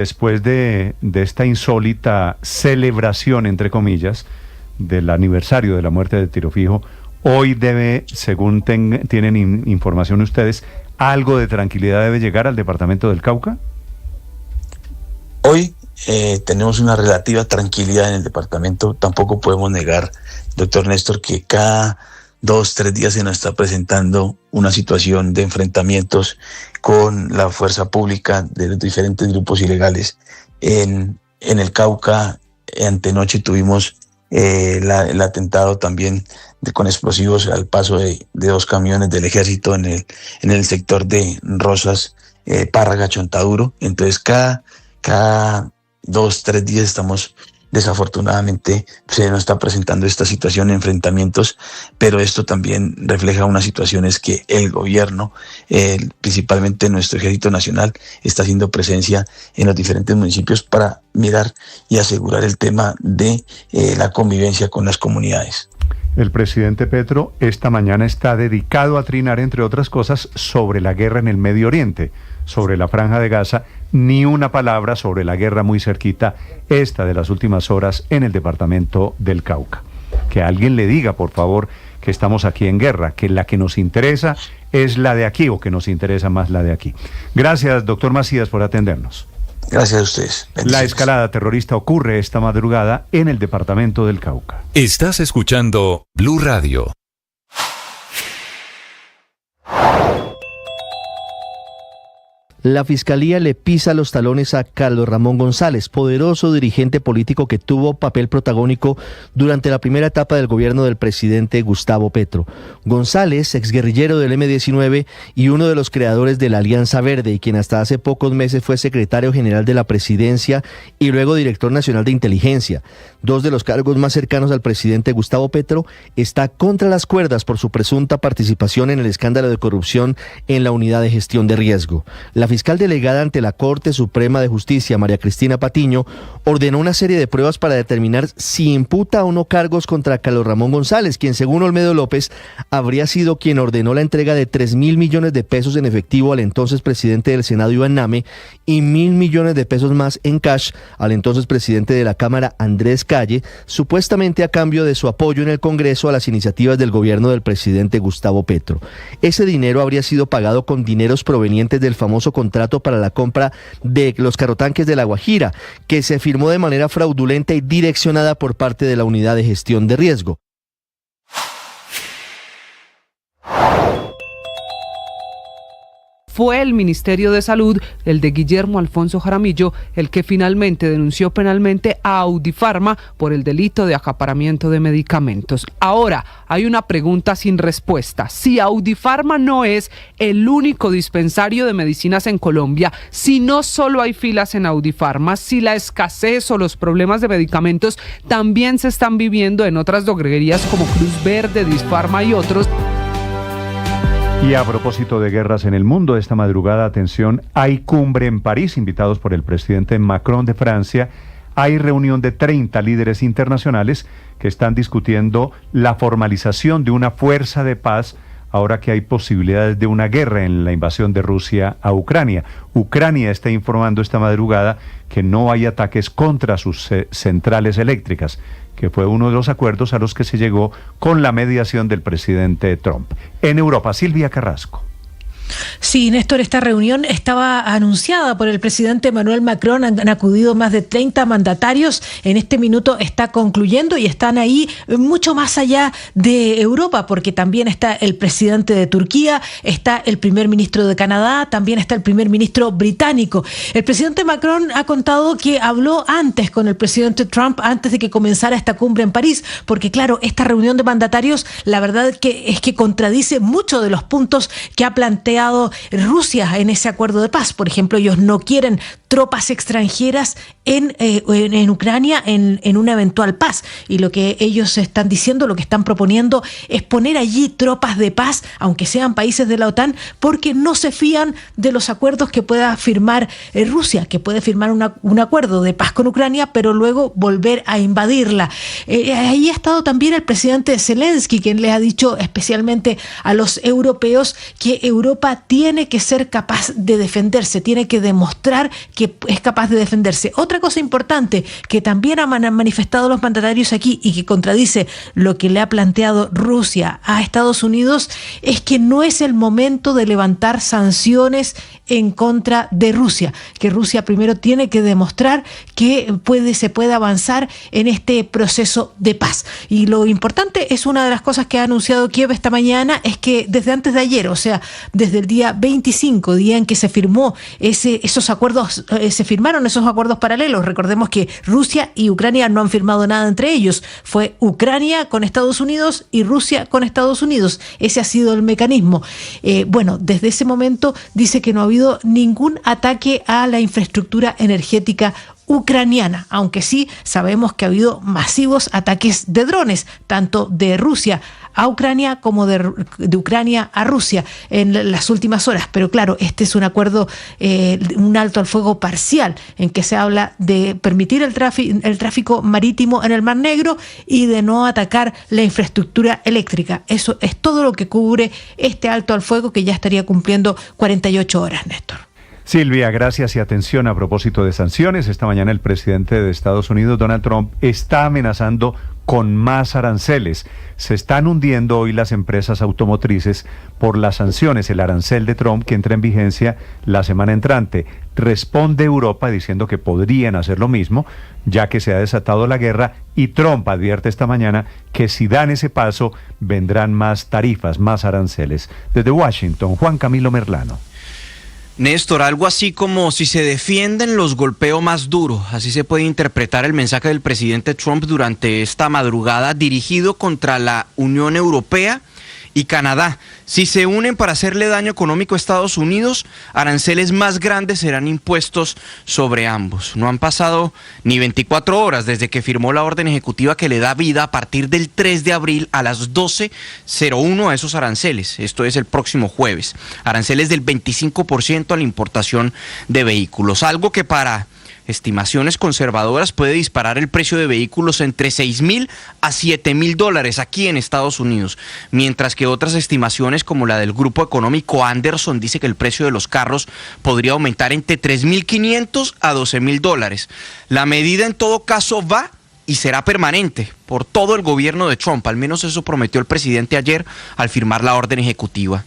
Después de esta insólita celebración, entre comillas, del aniversario de la muerte de Tiro Fijo, hoy debe, según tienen información ustedes, ¿algo de tranquilidad debe llegar al departamento del Cauca? Hoy tenemos una relativa tranquilidad en el departamento. Tampoco podemos negar, doctor Néstor, que cada 2-3 días se nos está presentando una situación de enfrentamientos con la fuerza pública de los diferentes grupos ilegales. En el Cauca, antenoche tuvimos el atentado también con explosivos al paso de 2 camiones del ejército en el sector de Rosas, Párraga, Chontaduro. Entonces cada 2-3 días estamos, desafortunadamente, se nos está presentando esta situación de enfrentamientos, pero esto también refleja unas situaciones que el gobierno, principalmente nuestro Ejército Nacional, está haciendo presencia en los diferentes municipios para mirar y asegurar el tema de la convivencia con las comunidades. El presidente Petro esta mañana está dedicado a trinar, entre otras cosas, sobre la guerra en el Medio Oriente, sobre la Franja de Gaza, ni una palabra sobre la guerra muy cerquita, esta de las últimas horas en el departamento del Cauca. Que alguien le diga, por favor, que estamos aquí en guerra, que la que nos interesa es la de aquí, o que nos interesa más la de aquí. Gracias, doctor Macías, por atendernos. Gracias a ustedes. La escalada terrorista ocurre esta madrugada en el departamento del Cauca. Estás escuchando Blue Radio. La Fiscalía le pisa los talones a Carlos Ramón González, poderoso dirigente político que tuvo papel protagónico durante la primera etapa del gobierno del presidente Gustavo Petro. González, exguerrillero del M-19 y uno de los creadores de la Alianza Verde, y quien hasta hace pocos meses fue secretario general de la presidencia y luego director nacional de inteligencia, 2 de los cargos más cercanos al presidente Gustavo Petro, está contra las cuerdas por su presunta participación en el escándalo de corrupción en la unidad de gestión de riesgo. La fiscal delegada ante la Corte Suprema de Justicia, María Cristina Patiño, ordenó una serie de pruebas para determinar si imputa o no cargos contra Carlos Ramón González, quien, según Olmedo López, habría sido quien ordenó la entrega de 3.000 millones de pesos en efectivo al entonces presidente del Senado, Iván Name, y 1.000 millones de pesos más en cash al entonces presidente de la Cámara, Andrés Calle, supuestamente a cambio de su apoyo en el Congreso a las iniciativas del gobierno del presidente Gustavo Petro. Ese dinero habría sido pagado con dineros provenientes del famoso contrato para la compra de los carrotanques de La Guajira, que se firmó de manera fraudulenta y direccionada por parte de la unidad de gestión de riesgo. Fue el Ministerio de Salud, el de Guillermo Alfonso Jaramillo, el que finalmente denunció penalmente a Audifarma por el delito de acaparamiento de medicamentos. Ahora, hay una pregunta sin respuesta. Si Audifarma no es el único dispensario de medicinas en Colombia, si no solo hay filas en Audifarma, si la escasez o los problemas de medicamentos también se están viviendo en otras droguerías como Cruz Verde, Disfarma y otros. Y a propósito de guerras en el mundo, esta madrugada, atención, hay cumbre en París, invitados por el presidente Macron de Francia. Hay reunión de 30 líderes internacionales que están discutiendo la formalización de una fuerza de paz ahora que hay posibilidades de una guerra en la invasión de Rusia a Ucrania. Ucrania está informando esta madrugada que no hay ataques contra sus centrales eléctricas, que fue uno de los acuerdos a los que se llegó con la mediación del presidente Trump. En Europa, Silvia Carrasco. Sí, Néstor, esta reunión estaba anunciada por el presidente Emmanuel Macron. Han acudido más de 30 mandatarios. En este minuto está concluyendo y están ahí mucho más allá de Europa, porque también está el presidente de Turquía, está el primer ministro de Canadá, también está el primer ministro británico. El presidente Macron ha contado que habló antes con el presidente Trump, antes de que comenzara esta cumbre en París, porque claro, esta reunión de mandatarios, la verdad es que contradice muchos de los puntos que ha planteado Rusia en ese acuerdo de paz. Por ejemplo, ellos no quieren tropas extranjeras en Ucrania en una eventual paz, y lo que ellos están diciendo, lo que están proponiendo es poner allí tropas de paz, aunque sean países de la OTAN, porque no se fían de los acuerdos que pueda firmar Rusia, que puede firmar un acuerdo de paz con Ucrania, pero luego volver a invadirla. Ahí ha estado también el presidente Zelensky, quien le ha dicho especialmente a los europeos que Europa Europa tiene que ser capaz de defenderse, tiene que demostrar que es capaz de defenderse. Otra cosa importante que también han manifestado los mandatarios aquí y que contradice lo que le ha planteado Rusia a Estados Unidos es que no es el momento de levantar sanciones en contra de Rusia, que Rusia primero tiene que demostrar que se puede avanzar en este proceso de paz. Y lo importante es una de las cosas que ha anunciado Kiev esta mañana, es que desde antes de ayer, o sea, desde el día 25, día en que se firmó esos acuerdos, se firmaron esos acuerdos paralelos. Recordemos que Rusia y Ucrania no han firmado nada entre ellos. Fue Ucrania con Estados Unidos y Rusia con Estados Unidos. Ese ha sido el mecanismo. Bueno, desde ese momento dice que no ha habido ningún ataque a la infraestructura energética ucraniana, aunque sí sabemos que ha habido masivos ataques de drones, tanto de Rusia a Ucrania como de Ucrania a Rusia en las últimas horas. Pero claro, este es un acuerdo, un alto al fuego parcial, en que se habla de permitir el tráfico marítimo en el Mar Negro y de no atacar la infraestructura eléctrica. Eso es todo lo que cubre este alto al fuego, que ya estaría cumpliendo 48 horas, Néstor. Silvia, gracias y atención a propósito de sanciones. Esta mañana el presidente de Estados Unidos, Donald Trump, está amenazando con más aranceles. Se están hundiendo hoy las empresas automotrices por las sanciones, el arancel de Trump que entra en vigencia la semana entrante. Responde Europa diciendo que podrían hacer lo mismo, ya que se ha desatado la guerra, y Trump advierte esta mañana que si dan ese paso vendrán más tarifas, más aranceles. Desde Washington, Juan Camilo Merlano. Néstor, algo así como: si se defienden, los golpeo más duro. Así se puede interpretar el mensaje del presidente Trump durante esta madrugada, dirigido contra la Unión Europea y Canadá. Si se unen para hacerle daño económico a Estados Unidos, aranceles más grandes serán impuestos sobre ambos. No han pasado ni 24 horas desde que firmó la orden ejecutiva que le da vida a partir del 3 de abril a las 12:01 a esos aranceles. Esto es el próximo jueves. Aranceles del 25% a la importación de vehículos. Algo que para estimaciones conservadoras puede disparar el precio de vehículos entre $6,000 a $7,000 aquí en Estados Unidos, mientras que otras estimaciones, como la del grupo económico Anderson, dice que el precio de los carros podría aumentar entre $3,500 a $12,000. La medida en todo caso va y será permanente por todo el gobierno de Trump, al menos eso prometió el presidente ayer al firmar la orden ejecutiva.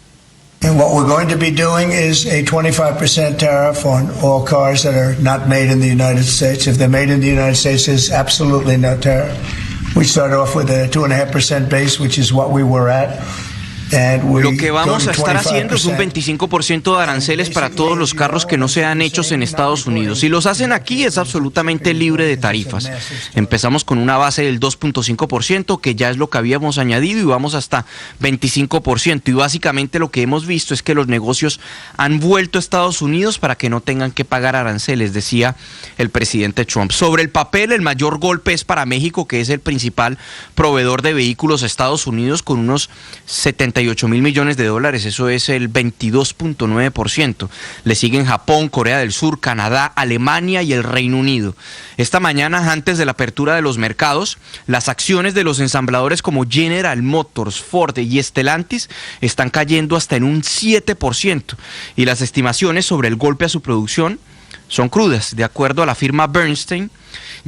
And what we're going to be doing is a 25% tariff on all cars that are not made in the United States. If they're made in the United States, there's absolutely no tariff. We start off with a 2.5% base, which is what we were at. Lo que vamos a estar haciendo es un 25% de aranceles para todos los carros que no sean hechos en Estados Unidos. Si los hacen aquí, es absolutamente libre de tarifas. Empezamos con una base del 2.5%, que ya es lo que habíamos añadido, y vamos hasta 25%. Y básicamente lo que hemos visto es que los negocios han vuelto a Estados Unidos para que no tengan que pagar aranceles, decía el presidente Trump. Sobre el papel, el mayor golpe es para México, que es el principal proveedor de vehículos a Estados Unidos, con unos 78 mil millones de dólares, eso es el 22.9%. Le siguen Japón, Corea del Sur, Canadá, Alemania y el Reino Unido. Esta mañana, antes de la apertura de los mercados, las acciones de los ensambladores como General Motors, Ford y Stellantis están cayendo hasta en un 7%, y las estimaciones sobre el golpe a su producción son crudas. De acuerdo a la firma Bernstein,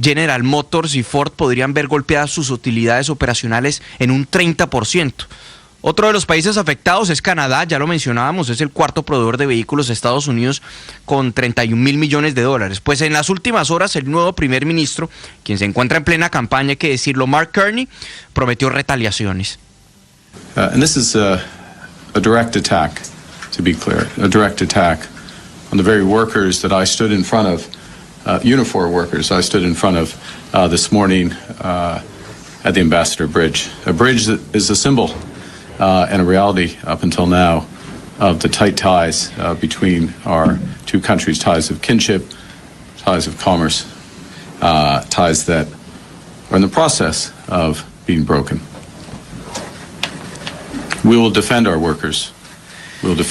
General Motors y Ford podrían ver golpeadas sus utilidades operacionales en un 30%. Otro de los países afectados es Canadá, ya lo mencionábamos, es el cuarto proveedor de vehículos de Estados Unidos con 31 mil millones de dólares. Pues en las últimas horas el nuevo primer ministro, quien se encuentra en plena campaña, hay que decirlo, Mark Carney, prometió retaliaciones. And this is a direct attack, to be clear, a direct attack on the very workers that I stood in front of, Unifor workers I stood in front of this morning at the Ambassador Bridge. A bridge that is a symbol and a reality up until now of the tight ties between our two countries, ties of kinship, ties of commerce, ties that are in the process of being broken. We will defend our workers.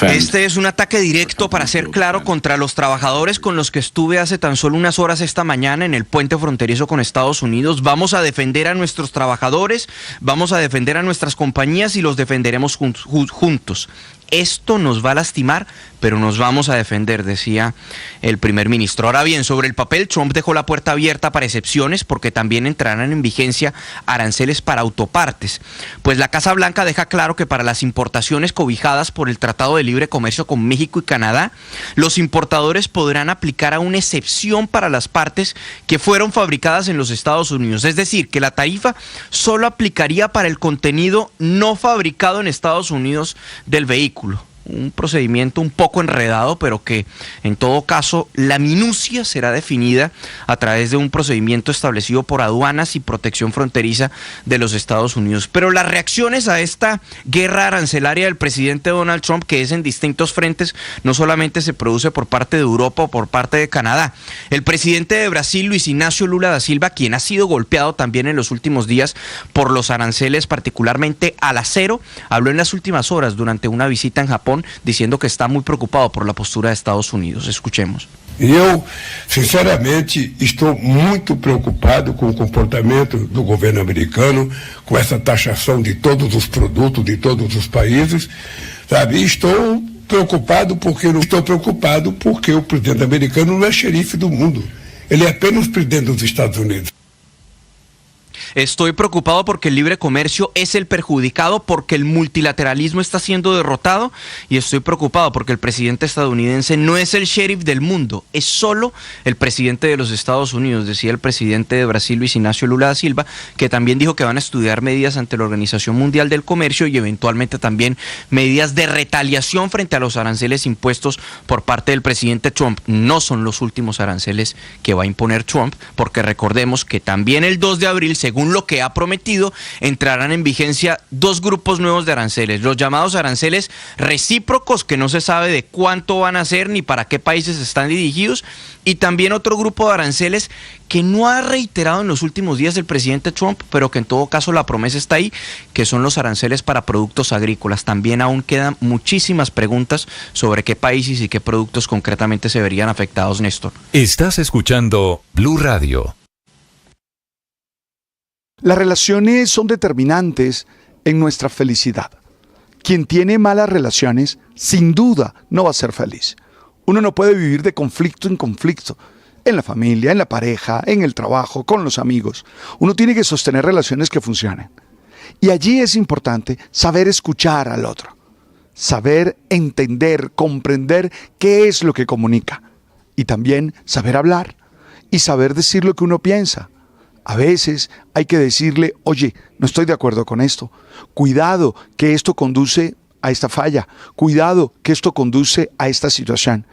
Este es un ataque directo, para ser claro, contra los trabajadores con los que estuve hace tan solo unas horas esta mañana en el puente fronterizo con Estados Unidos. Vamos a defender a nuestros trabajadores, vamos a defender a nuestras compañías y los defenderemos juntos. esto nos va a lastimar, pero nos vamos a defender, decía el primer ministro. Ahora bien, sobre el papel, Trump dejó la puerta abierta para excepciones porque también entrarán en vigencia aranceles para autopartes. Pues la Casa Blanca deja claro que para las importaciones cobijadas por el Tratado de Libre Comercio con México y Canadá, los importadores podrán aplicar a una excepción para las partes que fueron fabricadas en los Estados Unidos. Es decir, que la tarifa solo aplicaría para el contenido no fabricado en Estados Unidos del vehículo. Un procedimiento un poco enredado, pero que en todo caso la minucia será definida a través de un procedimiento establecido por aduanas y protección fronteriza de los Estados Unidos. Pero las reacciones a esta guerra arancelaria del presidente Donald Trump, que es en distintos frentes, no solamente se produce por parte de Europa o por parte de Canadá. El presidente de Brasil, Luis Ignacio Lula da Silva, quien ha sido golpeado también en los últimos días por los aranceles, particularmente al acero, habló en las últimas horas durante una visita en Japón, diciendo que está muy preocupado por la postura de Estados Unidos. Escuchemos. Eu, sinceramente, estou muito preocupado com o comportamento do governo americano, com essa taxação de todos os produtos de todos os países, sabe? Estou preocupado porque o presidente americano não é xerife do mundo. Ele é apenas presidente dos Estados Unidos. Estoy preocupado porque el libre comercio es el perjudicado, porque el multilateralismo está siendo derrotado, y estoy preocupado porque el presidente estadounidense no es el sheriff del mundo, es solo el presidente de los Estados Unidos, decía el presidente de Brasil, Luis Ignacio Lula da Silva, que también dijo que van a estudiar medidas ante la Organización Mundial del Comercio y eventualmente también medidas de retaliación frente a los aranceles impuestos por parte del presidente Trump. No son los últimos aranceles que va a imponer Trump, porque recordemos que también el 2 de abril, según lo que ha prometido, entrarán en vigencia dos grupos nuevos de aranceles, los llamados aranceles recíprocos, que no se sabe de cuánto van a ser ni para qué países están dirigidos, y también otro grupo de aranceles que no ha reiterado en los últimos días el presidente Trump, pero que en todo caso la promesa está ahí, que son los aranceles para productos agrícolas. También aún quedan muchísimas preguntas sobre qué países y qué productos concretamente se verían afectados, Néstor. Estás escuchando Blue Radio. Las relaciones son determinantes en nuestra felicidad. Quien tiene malas relaciones, sin duda, no va a ser feliz. Uno no puede vivir de conflicto en conflicto, en la familia, en la pareja, en el trabajo, con los amigos. Uno tiene que sostener relaciones que funcionen. Y allí es importante saber escuchar al otro, saber entender, comprender qué es lo que comunica. Y también saber hablar y saber decir lo que uno piensa. A veces hay que decirle, oye, no estoy de acuerdo con esto. Cuidado, que esto conduce a esta falla. Cuidado, que esto conduce a esta situación.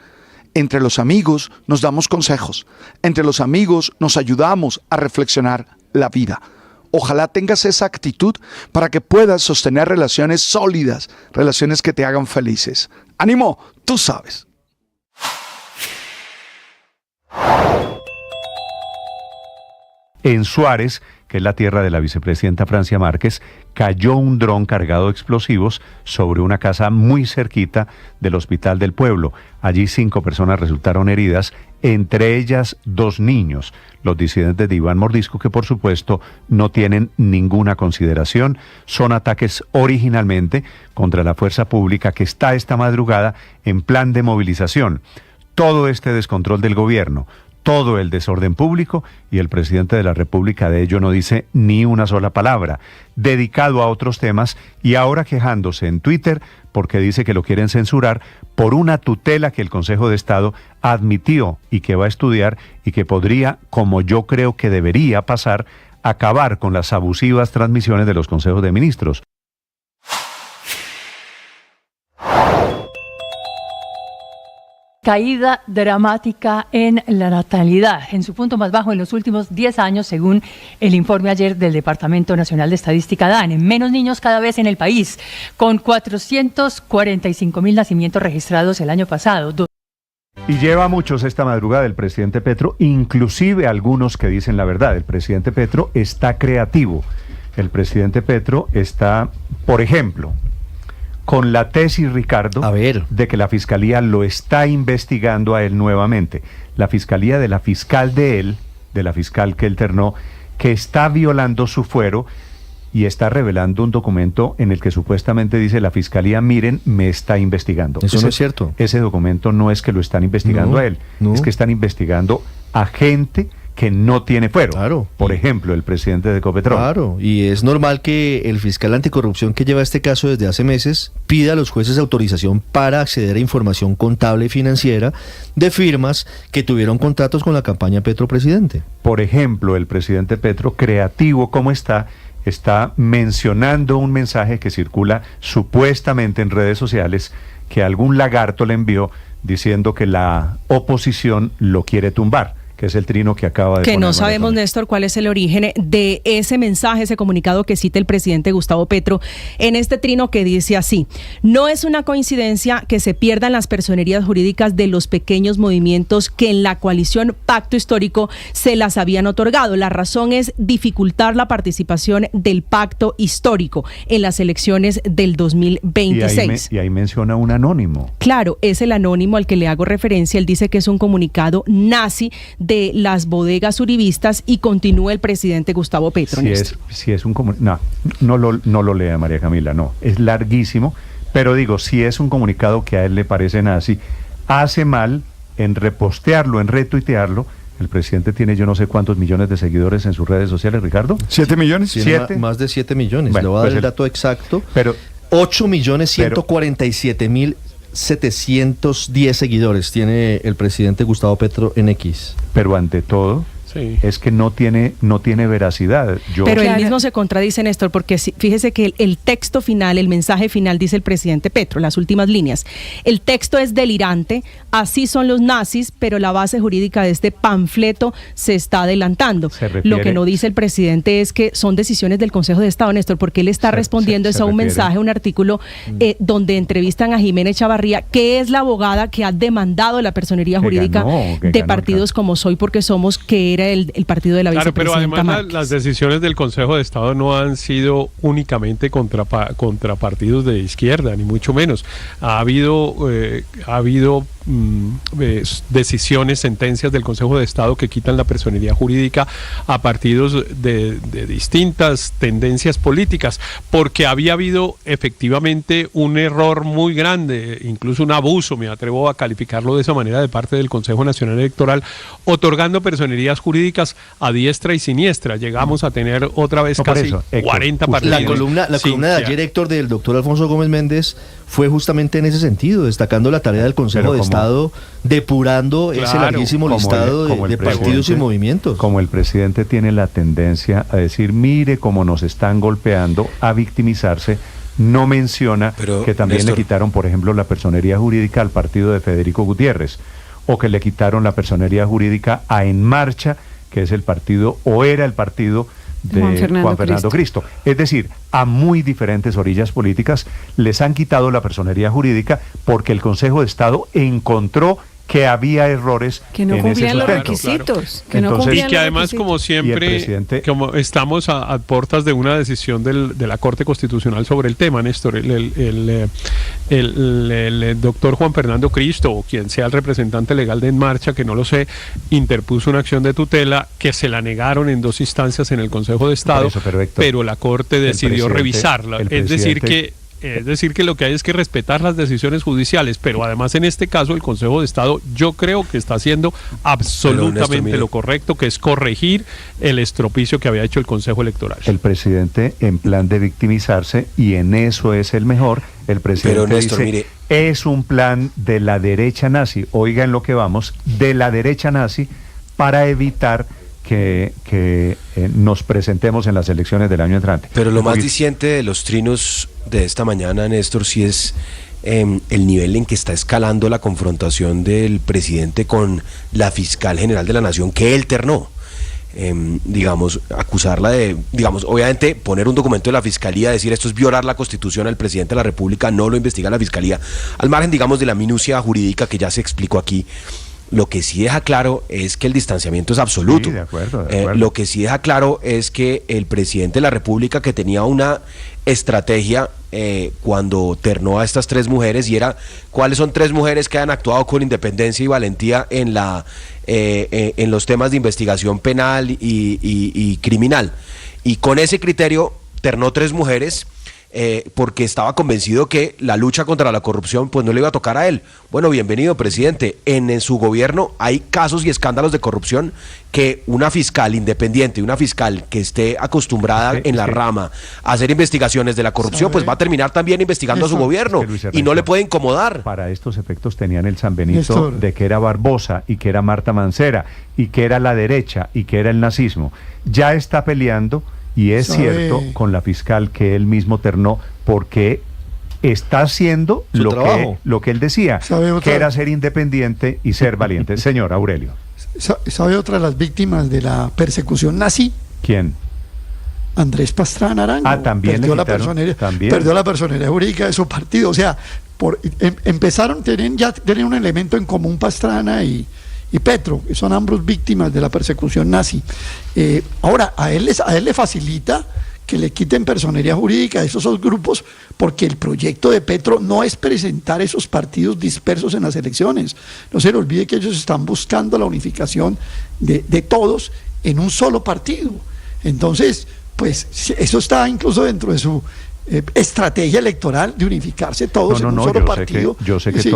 Entre los amigos nos damos consejos. Entre los amigos nos ayudamos a reflexionar la vida. Ojalá tengas esa actitud para que puedas sostener relaciones sólidas, relaciones que te hagan felices. ¡Ánimo! Tú sabes. En Suárez, que es la tierra de la vicepresidenta Francia Márquez, cayó un dron cargado de explosivos sobre una casa muy cerquita del Hospital del Pueblo. Allí 5 personas resultaron heridas, entre ellas 2 niños, los disidentes de Iván Mordisco, que por supuesto no tienen ninguna consideración. Son ataques originalmente contra la fuerza pública que está esta madrugada en plan de movilización. Todo este descontrol del gobierno, todo el desorden público, y el presidente de la República de ello no dice ni una sola palabra, dedicado a otros temas, y ahora quejándose en Twitter porque dice que lo quieren censurar por una tutela que el Consejo de Estado admitió y que va a estudiar y que podría, como yo creo que debería pasar, acabar con las abusivas transmisiones de los consejos de ministros. Caída dramática en la natalidad, en su punto más bajo en los últimos 10 años, según el informe ayer del Departamento Nacional de Estadística DANE. Menos niños cada vez en el país, con 445.000 nacimientos registrados el año pasado. Y lleva muchos esta madrugada el presidente Petro, inclusive algunos que dicen la verdad. El presidente Petro está creativo. El presidente Petro está, por ejemplo, con la tesis, Ricardo, de que la Fiscalía lo está investigando a él nuevamente. La Fiscalía de la fiscal de él, de la fiscal que él ternó, que está violando su fuero y está revelando un documento en el que supuestamente dice la fiscalía, miren, me está investigando. Eso no es cierto. Ese documento no es que lo están investigando a él, es que están investigando a gente que no tiene fuero. Claro. Por ejemplo, el presidente de Ecopetrol. Claro, y es normal que el fiscal anticorrupción que lleva este caso desde hace meses pida a los jueces autorización para acceder a información contable y financiera de firmas que tuvieron contratos con la campaña Petro Presidente. Por ejemplo, el presidente Petro, creativo como está mencionando un mensaje que circula supuestamente en redes sociales que algún lagarto le envió diciendo que la oposición lo quiere tumbar, que es el trino que acaba de que poner no sabemos, Néstor, cuál es el origen de ese mensaje, ese comunicado que cita el presidente Gustavo Petro en este trino que dice así: no es una coincidencia que se pierdan las personerías jurídicas de los pequeños movimientos que en la coalición Pacto Histórico se las habían otorgado. La razón es dificultar la participación del Pacto Histórico en las elecciones del 2026. Y ahí menciona un anónimo. Claro, es el anónimo al que le hago referencia. Él dice que es un comunicado nazi de las bodegas uribistas, y continúa el presidente Gustavo Petro. Si es un comunicado, no lo lea, María Camila, no, es larguísimo, pero digo, si es un comunicado que a él le parece nazi, hace mal en repostearlo, en retuitearlo. El presidente tiene yo no sé cuántos millones de seguidores en sus redes sociales, Ricardo. ¿7 millones? ¿7? Más de 7 millones, bueno, le voy a dar pues el dato exacto, pero 8.147.710 seguidores tiene el presidente Gustavo Petro en X. Pero ante todo, es que no tiene veracidad. Pero él mismo se contradice, Néstor, porque fíjese que el texto final, el mensaje final, dice el presidente Petro, las últimas líneas: el texto es delirante, así son los nazis, pero la base jurídica de este panfleto se está adelantando. Lo que no dice el presidente es que son decisiones del Consejo de Estado, Néstor, porque él está respondiendo a un mensaje, un artículo donde entrevistan a Jimena Echavarría, que es la abogada que ha demandado la personería jurídica de partidos como Soy Porque Somos, que era el partido de la vicepresidenta pero además Márquez. las decisiones del Consejo de Estado no han sido únicamente contra partidos de izquierda, ni mucho menos. Ha habido decisiones, sentencias del Consejo de Estado que quitan la personería jurídica a partidos de distintas tendencias políticas, porque había habido efectivamente un error muy grande, incluso un abuso, me atrevo a calificarlo de esa manera, de parte del Consejo Nacional Electoral, otorgando personerías jurídicas a diestra y siniestra. Llegamos a tener otra vez casi 40 partidos. La columna de ayer, Héctor, del doctor Alfonso Gómez Méndez fue justamente en ese sentido, destacando la tarea del Consejo de Estado, depurando ese larguísimo listado de partidos y movimientos. Como el presidente tiene la tendencia a decir, mire cómo nos están golpeando, a victimizarse, no menciona que también Néstor, le quitaron, por ejemplo, la personería jurídica al partido de Federico Gutiérrez, o que le quitaron la personería jurídica a En Marcha, que es el partido, o era el partido de Juan Fernando Cristo. Es decir, a muy diferentes orillas políticas les han quitado la personería jurídica porque el Consejo de Estado encontró que había errores que no cumplían los requisitos, y que además, como siempre, como estamos a puertas de una decisión de la Corte Constitucional sobre el tema, Néstor, el doctor Juan Fernando Cristo, o quien sea el representante legal de En Marcha, que no lo sé, interpuso una acción de tutela que se la negaron en 2 instancias en el Consejo de Estado, pero la Corte decidió revisarla. Es decir que lo que hay es que respetar las decisiones judiciales, pero además en este caso el Consejo de Estado yo creo que está haciendo absolutamente lo correcto, que es corregir el estropicio que había hecho el Consejo Electoral. El presidente, en plan de victimizarse, y en eso es el mejor, el presidente Néstor, dice, es un plan de la derecha nazi, oigan lo que vamos, de la derecha nazi, para evitar que nos presentemos en las elecciones del año entrante. Pero lo más diciente de los trinos de esta mañana, Néstor, sí es el nivel en que está escalando la confrontación del presidente con la fiscal general de la Nación, que él ternó. Acusarla de, obviamente poner un documento de la Fiscalía, decir esto es violar la Constitución al presidente de la República, no lo investiga la Fiscalía, al margen, de la minucia jurídica que ya se explicó aquí. Lo que sí deja claro es que el distanciamiento es absoluto. Sí, de acuerdo. Lo que sí deja claro es que el presidente de la República, que tenía una estrategia cuando ternó a estas 3 mujeres, y era cuáles son 3 mujeres que han actuado con independencia y valentía en los temas de investigación penal y criminal. Y con ese criterio ternó 3 mujeres porque estaba convencido que la lucha contra la corrupción pues no le iba a tocar a él. Bueno, bienvenido, presidente. En su gobierno hay casos y escándalos de corrupción que una fiscal independiente, una fiscal que esté acostumbrada en la rama a hacer investigaciones de la corrupción, pues va a terminar también investigando a su gobierno y no le puede incomodar. Para estos efectos tenían el San Benito de que era Barbosa y que era Marta Mancera y que era la derecha y que era el nazismo. Ya está peleando. Y es cierto con la fiscal que él mismo ternó, porque está haciendo lo que él decía, que era ser independiente y ser valiente. Señor Aurelio. ¿Sabe otra de las víctimas de la persecución nazi? ¿Quién? Andrés Pastrana Arango. También perdió la personería jurídica de su partido. O sea, tienen un elemento en común Pastrana y Petro, que son ambos víctimas de la persecución nazi. Ahora, a él le facilita que le quiten personería jurídica a esos dos grupos, porque el proyecto de Petro no es presentar esos partidos dispersos en las elecciones. No se le olvide que ellos están buscando la unificación de todos en un solo partido. Entonces, pues eso está incluso dentro de su estrategia electoral de unificarse todos en un solo partido. Yo sé que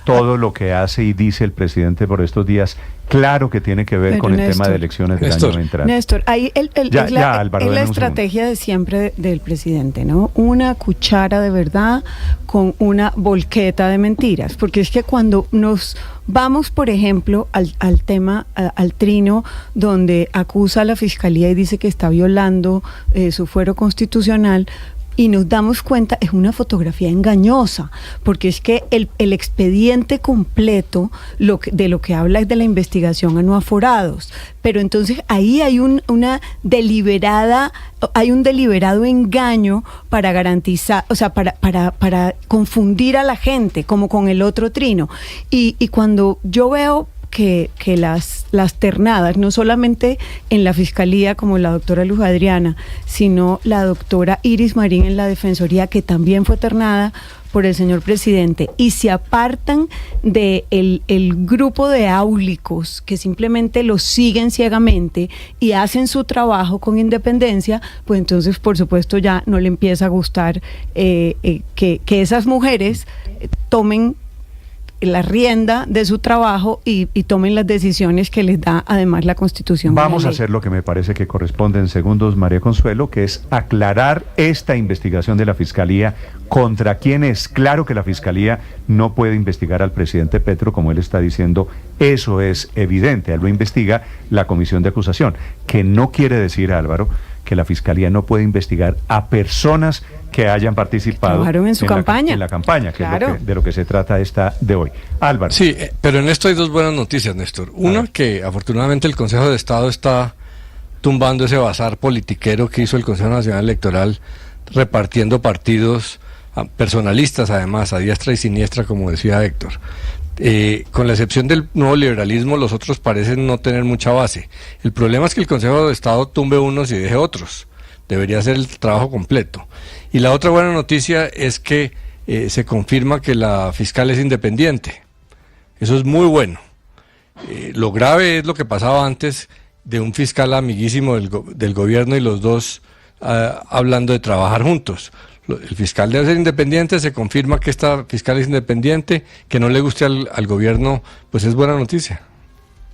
todo lo que hace y dice el presidente por estos días, claro que tiene que ver con el tema de elecciones del año entrante. Néstor, ahí es la estrategia de siempre del presidente, ¿no? Una cuchara de verdad con una volqueta de mentiras, porque es que cuando nos vamos, por ejemplo, al tema, al trino donde acusa a la fiscalía y dice que está violando su fuero constitucional, y nos damos cuenta, es una fotografía engañosa, porque es que el expediente completo de lo que habla es de la investigación a no aforados, pero entonces ahí hay un deliberado engaño para garantizar, o sea, para confundir a la gente, como con el otro trino. Y cuando yo veo que las ternadas, no solamente en la Fiscalía como la doctora Luz Adriana, sino la doctora Iris Marín en la Defensoría, que también fue ternada por el señor presidente, y se apartan de el grupo de áulicos que simplemente los siguen ciegamente y hacen su trabajo con independencia, pues entonces por supuesto ya no le empieza a gustar que esas mujeres tomen la rienda de su trabajo y tomen las decisiones que les da además la Constitución. Vamos a hacer lo que me parece que corresponde en segundos, María Consuelo, que es aclarar esta investigación de la Fiscalía contra quién es. Claro que la Fiscalía no puede investigar al presidente Petro, como él está diciendo, eso es evidente, él lo investiga la Comisión de Acusación, que no quiere decir, Álvaro, que la Fiscalía no puede investigar a personas que hayan participado en su campaña. En la campaña, que es de lo que se trata esta de hoy. Álvaro. Sí, pero en esto hay dos buenas noticias, Néstor. Una, que afortunadamente el Consejo de Estado está tumbando ese bazar politiquero que hizo el Consejo Nacional Electoral, repartiendo partidos personalistas, además, a diestra y siniestra, como decía Héctor. Con la excepción del nuevo liberalismo, los otros parecen no tener mucha base. El problema es que el Consejo de Estado tumbe unos y deje otros. Debería ser el trabajo completo. Y la otra buena noticia es que se confirma que la fiscal es independiente. Eso es muy bueno. Lo grave es lo que pasaba antes de un fiscal amiguísimo del gobierno y los dos hablando de trabajar juntos. El fiscal debe ser independiente, se confirma que esta fiscal es independiente, que no le guste al gobierno, pues es buena noticia.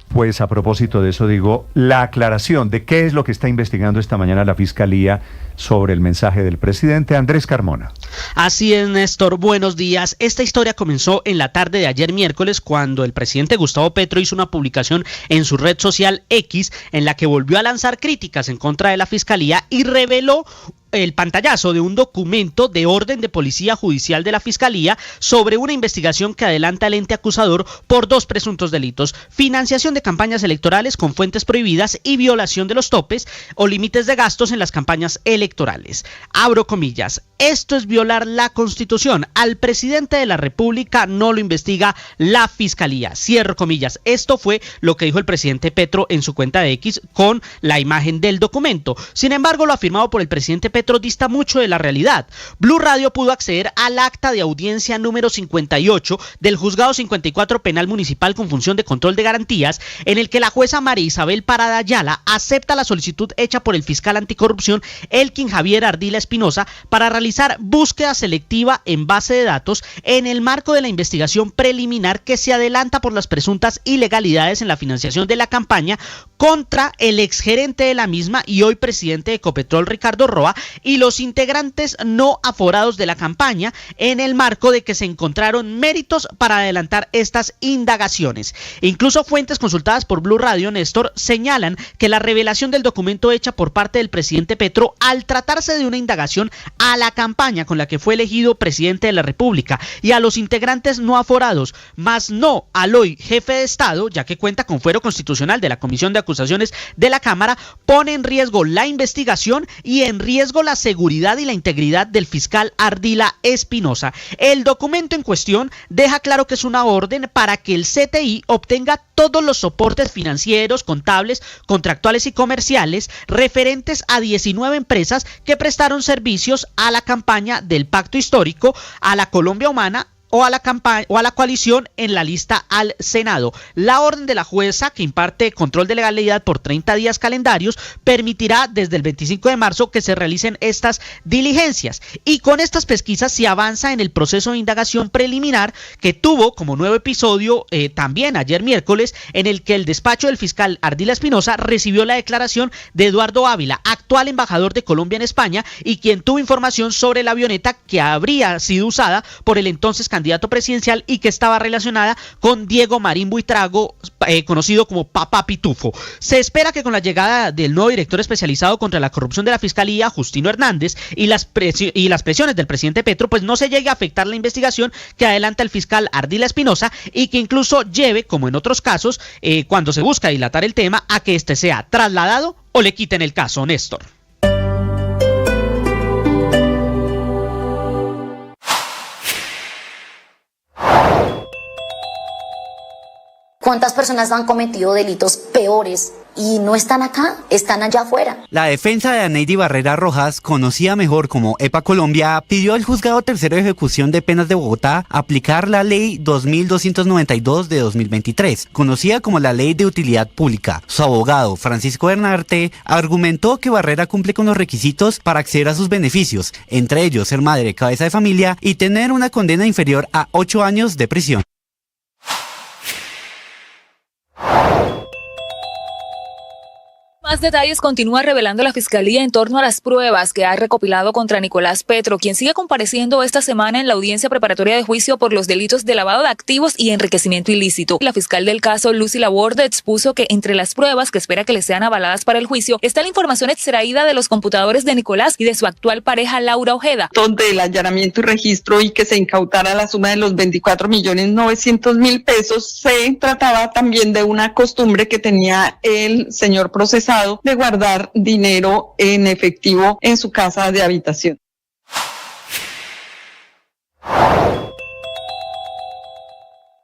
Pues a propósito de eso digo, la aclaración de qué es lo que está investigando esta mañana la Fiscalía sobre el mensaje del presidente. Andrés Carmona. Así es, Néstor, buenos días. Esta historia comenzó en la tarde de ayer miércoles, cuando el presidente Gustavo Petro hizo una publicación en su red social X, en la que volvió a lanzar críticas en contra de la Fiscalía y reveló el pantallazo de un documento de orden de policía judicial de la Fiscalía sobre una investigación que adelanta el ente acusador por 2 presuntos delitos: financiación de campañas electorales con fuentes prohibidas y violación de los topes o límites de gastos en las campañas electorales. Abro comillas: esto es violar la Constitución. Al presidente de la República no lo investiga la Fiscalía. Cierro comillas. Esto fue lo que dijo el presidente Petro en su cuenta de X con la imagen del documento. Sin embargo, lo afirmado por el presidente Petro Petro dista mucho de la realidad. Blue Radio pudo acceder al acta de audiencia número 58 del Juzgado 54 Penal Municipal con función de control de garantías, en el que la jueza María Isabel Parada Ayala acepta la solicitud hecha por el fiscal anticorrupción Elkin Javier Ardila Espinosa para realizar búsqueda selectiva en base de datos en el marco de la investigación preliminar que se adelanta por las presuntas ilegalidades en la financiación de la campaña contra el exgerente de la misma y hoy presidente de Ecopetrol, Ricardo Roa, y los integrantes no aforados de la campaña, en el marco de que se encontraron méritos para adelantar estas indagaciones. Incluso fuentes consultadas por Blue Radio, Néstor, señalan que la revelación del documento hecha por parte del presidente Petro, al tratarse de una indagación a la campaña con la que fue elegido presidente de la República y a los integrantes no aforados, más no al hoy jefe de Estado, ya que cuenta con fuero constitucional de la Comisión de Acusaciones de la Cámara, pone en riesgo la investigación y en riesgo la seguridad y la integridad del fiscal Ardila Espinosa. El documento en cuestión deja claro que es una orden para que el CTI obtenga todos los soportes financieros, contables, contractuales y comerciales referentes a 19 empresas que prestaron servicios a la campaña del Pacto Histórico, a la Colombia Humana o a la coalición en la lista al Senado. La orden de la jueza, que imparte control de legalidad por 30 días calendarios, permitirá desde el 25 de marzo que se realicen estas diligencias. Y con estas pesquisas se avanza en el proceso de indagación preliminar que tuvo como nuevo episodio también ayer miércoles, en el que el despacho del fiscal Ardila Espinosa recibió la declaración de Eduardo Ávila, actual embajador de Colombia en España y quien tuvo información sobre la avioneta que habría sido usada por el entonces candidato presidencial y que estaba relacionada con Diego Marín Buitrago, conocido como Papá Pitufo. Se espera que con la llegada del nuevo director especializado contra la corrupción de la Fiscalía, Justino Hernández, y las presiones del presidente Petro, pues no se llegue a afectar la investigación que adelanta el fiscal Ardila Espinosa y que incluso lleve, como en otros casos, cuando se busca dilatar el tema, a que este sea trasladado o le quiten el caso, Néstor. ¿Cuántas personas han cometido delitos peores y no están acá, están allá afuera? La defensa de Aneidi Barrera Rojas, conocida mejor como EPA Colombia, pidió al Juzgado Tercero de Ejecución de Penas de Bogotá aplicar la Ley 2292 de 2023, conocida como la Ley de Utilidad Pública. Su abogado, Francisco Bernarte, argumentó que Barrera cumple con los requisitos para acceder a sus beneficios, entre ellos ser madre cabeza de familia y tener una condena inferior a 8 años de prisión. Más detalles continúa revelando la Fiscalía en torno a las pruebas que ha recopilado contra Nicolás Petro, quien sigue compareciendo esta semana en la audiencia preparatoria de juicio por los delitos de lavado de activos y enriquecimiento ilícito. La fiscal del caso, Lucy Laborde, expuso que entre las pruebas que espera que le sean avaladas para el juicio está la información extraída de los computadores de Nicolás y de su actual pareja, Laura Ojeda. Del allanamiento y registro y que se incautara la suma de los 24.900.000 pesos, se trataba también de una costumbre que tenía el señor procesado de guardar dinero en efectivo en su casa de habitación.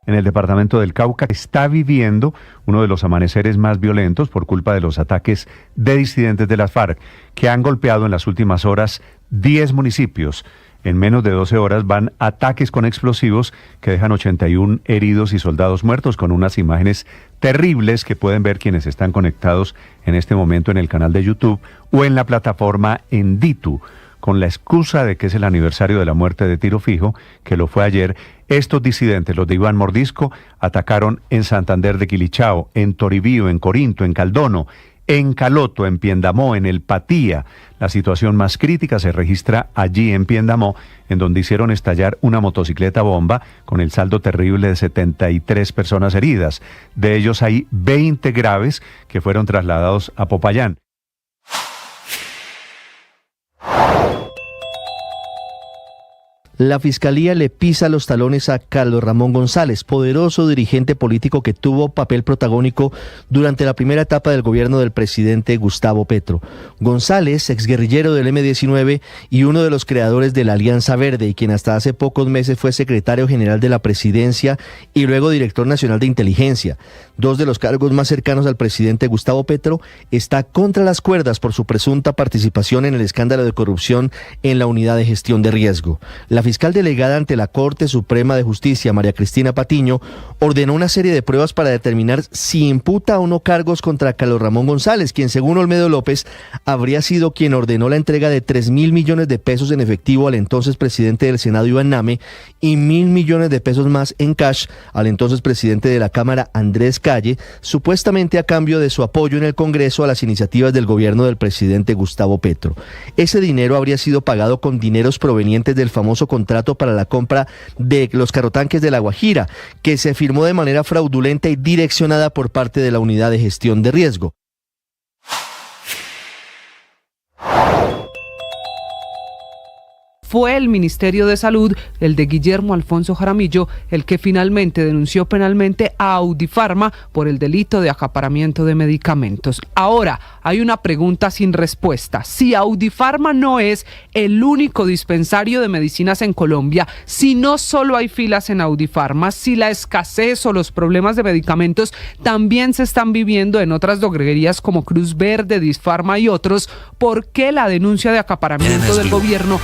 En el departamento del Cauca está viviendo uno de los amaneceres más violentos por culpa de los ataques de disidentes de las FARC, que han golpeado en las últimas horas 10 municipios. En menos de 12 horas van ataques con explosivos que dejan 81 heridos y soldados muertos, con unas imágenes terribles que pueden ver quienes están conectados en este momento en el canal de YouTube o en la plataforma Enditu. Con la excusa de que es el aniversario de la muerte de Tiro Fijo, que lo fue ayer, estos disidentes, los de Iván Mordisco, atacaron en Santander de Quilichao, en Toribío, en Corinto, en Caldono, en Caloto, en Piendamó, en El Patía. La situación más crítica se registra allí en Piendamó, en donde hicieron estallar una motocicleta bomba con el saldo terrible de 73 personas heridas. De ellos hay 20 graves que fueron trasladados a Popayán. La Fiscalía le pisa los talones a Carlos Ramón González, poderoso dirigente político que tuvo papel protagónico durante la primera etapa del gobierno del presidente Gustavo Petro. González, exguerrillero del M-19 y uno de los creadores de la Alianza Verde, y quien hasta hace pocos meses fue secretario general de la Presidencia y luego director nacional de inteligencia, dos de los cargos más cercanos al presidente Gustavo Petro, está contra las cuerdas por su presunta participación en el escándalo de corrupción en la Unidad de Gestión de Riesgo. La fiscal delegada ante la Corte Suprema de Justicia, María Cristina Patiño, ordenó una serie de pruebas para determinar si imputa o no cargos contra Carlos Ramón González, quien según Olmedo López habría sido quien ordenó la entrega de 3.000 millones de pesos en efectivo al entonces presidente del Senado, Iván Name, y 1.000 millones de pesos más en cash al entonces presidente de la Cámara, Andrés Calle, supuestamente a cambio de su apoyo en el Congreso a las iniciativas del gobierno del presidente Gustavo Petro. Ese dinero habría sido pagado con dineros provenientes del famoso contrato para la compra de los carrotanques de La Guajira, que se firmó de manera fraudulenta y direccionada por parte de la Unidad de Gestión de Riesgo. Fue el Ministerio de Salud, el de Guillermo Alfonso Jaramillo, el que finalmente denunció penalmente a Audifarma por el delito de acaparamiento de medicamentos. Ahora, hay una pregunta sin respuesta. Si Audifarma no es el único dispensario de medicinas en Colombia, si no solo hay filas en Audifarma, si la escasez o los problemas de medicamentos también se están viviendo en otras droguerías como Cruz Verde, Disfarma y otros, ¿por qué la denuncia de acaparamiento del gobierno?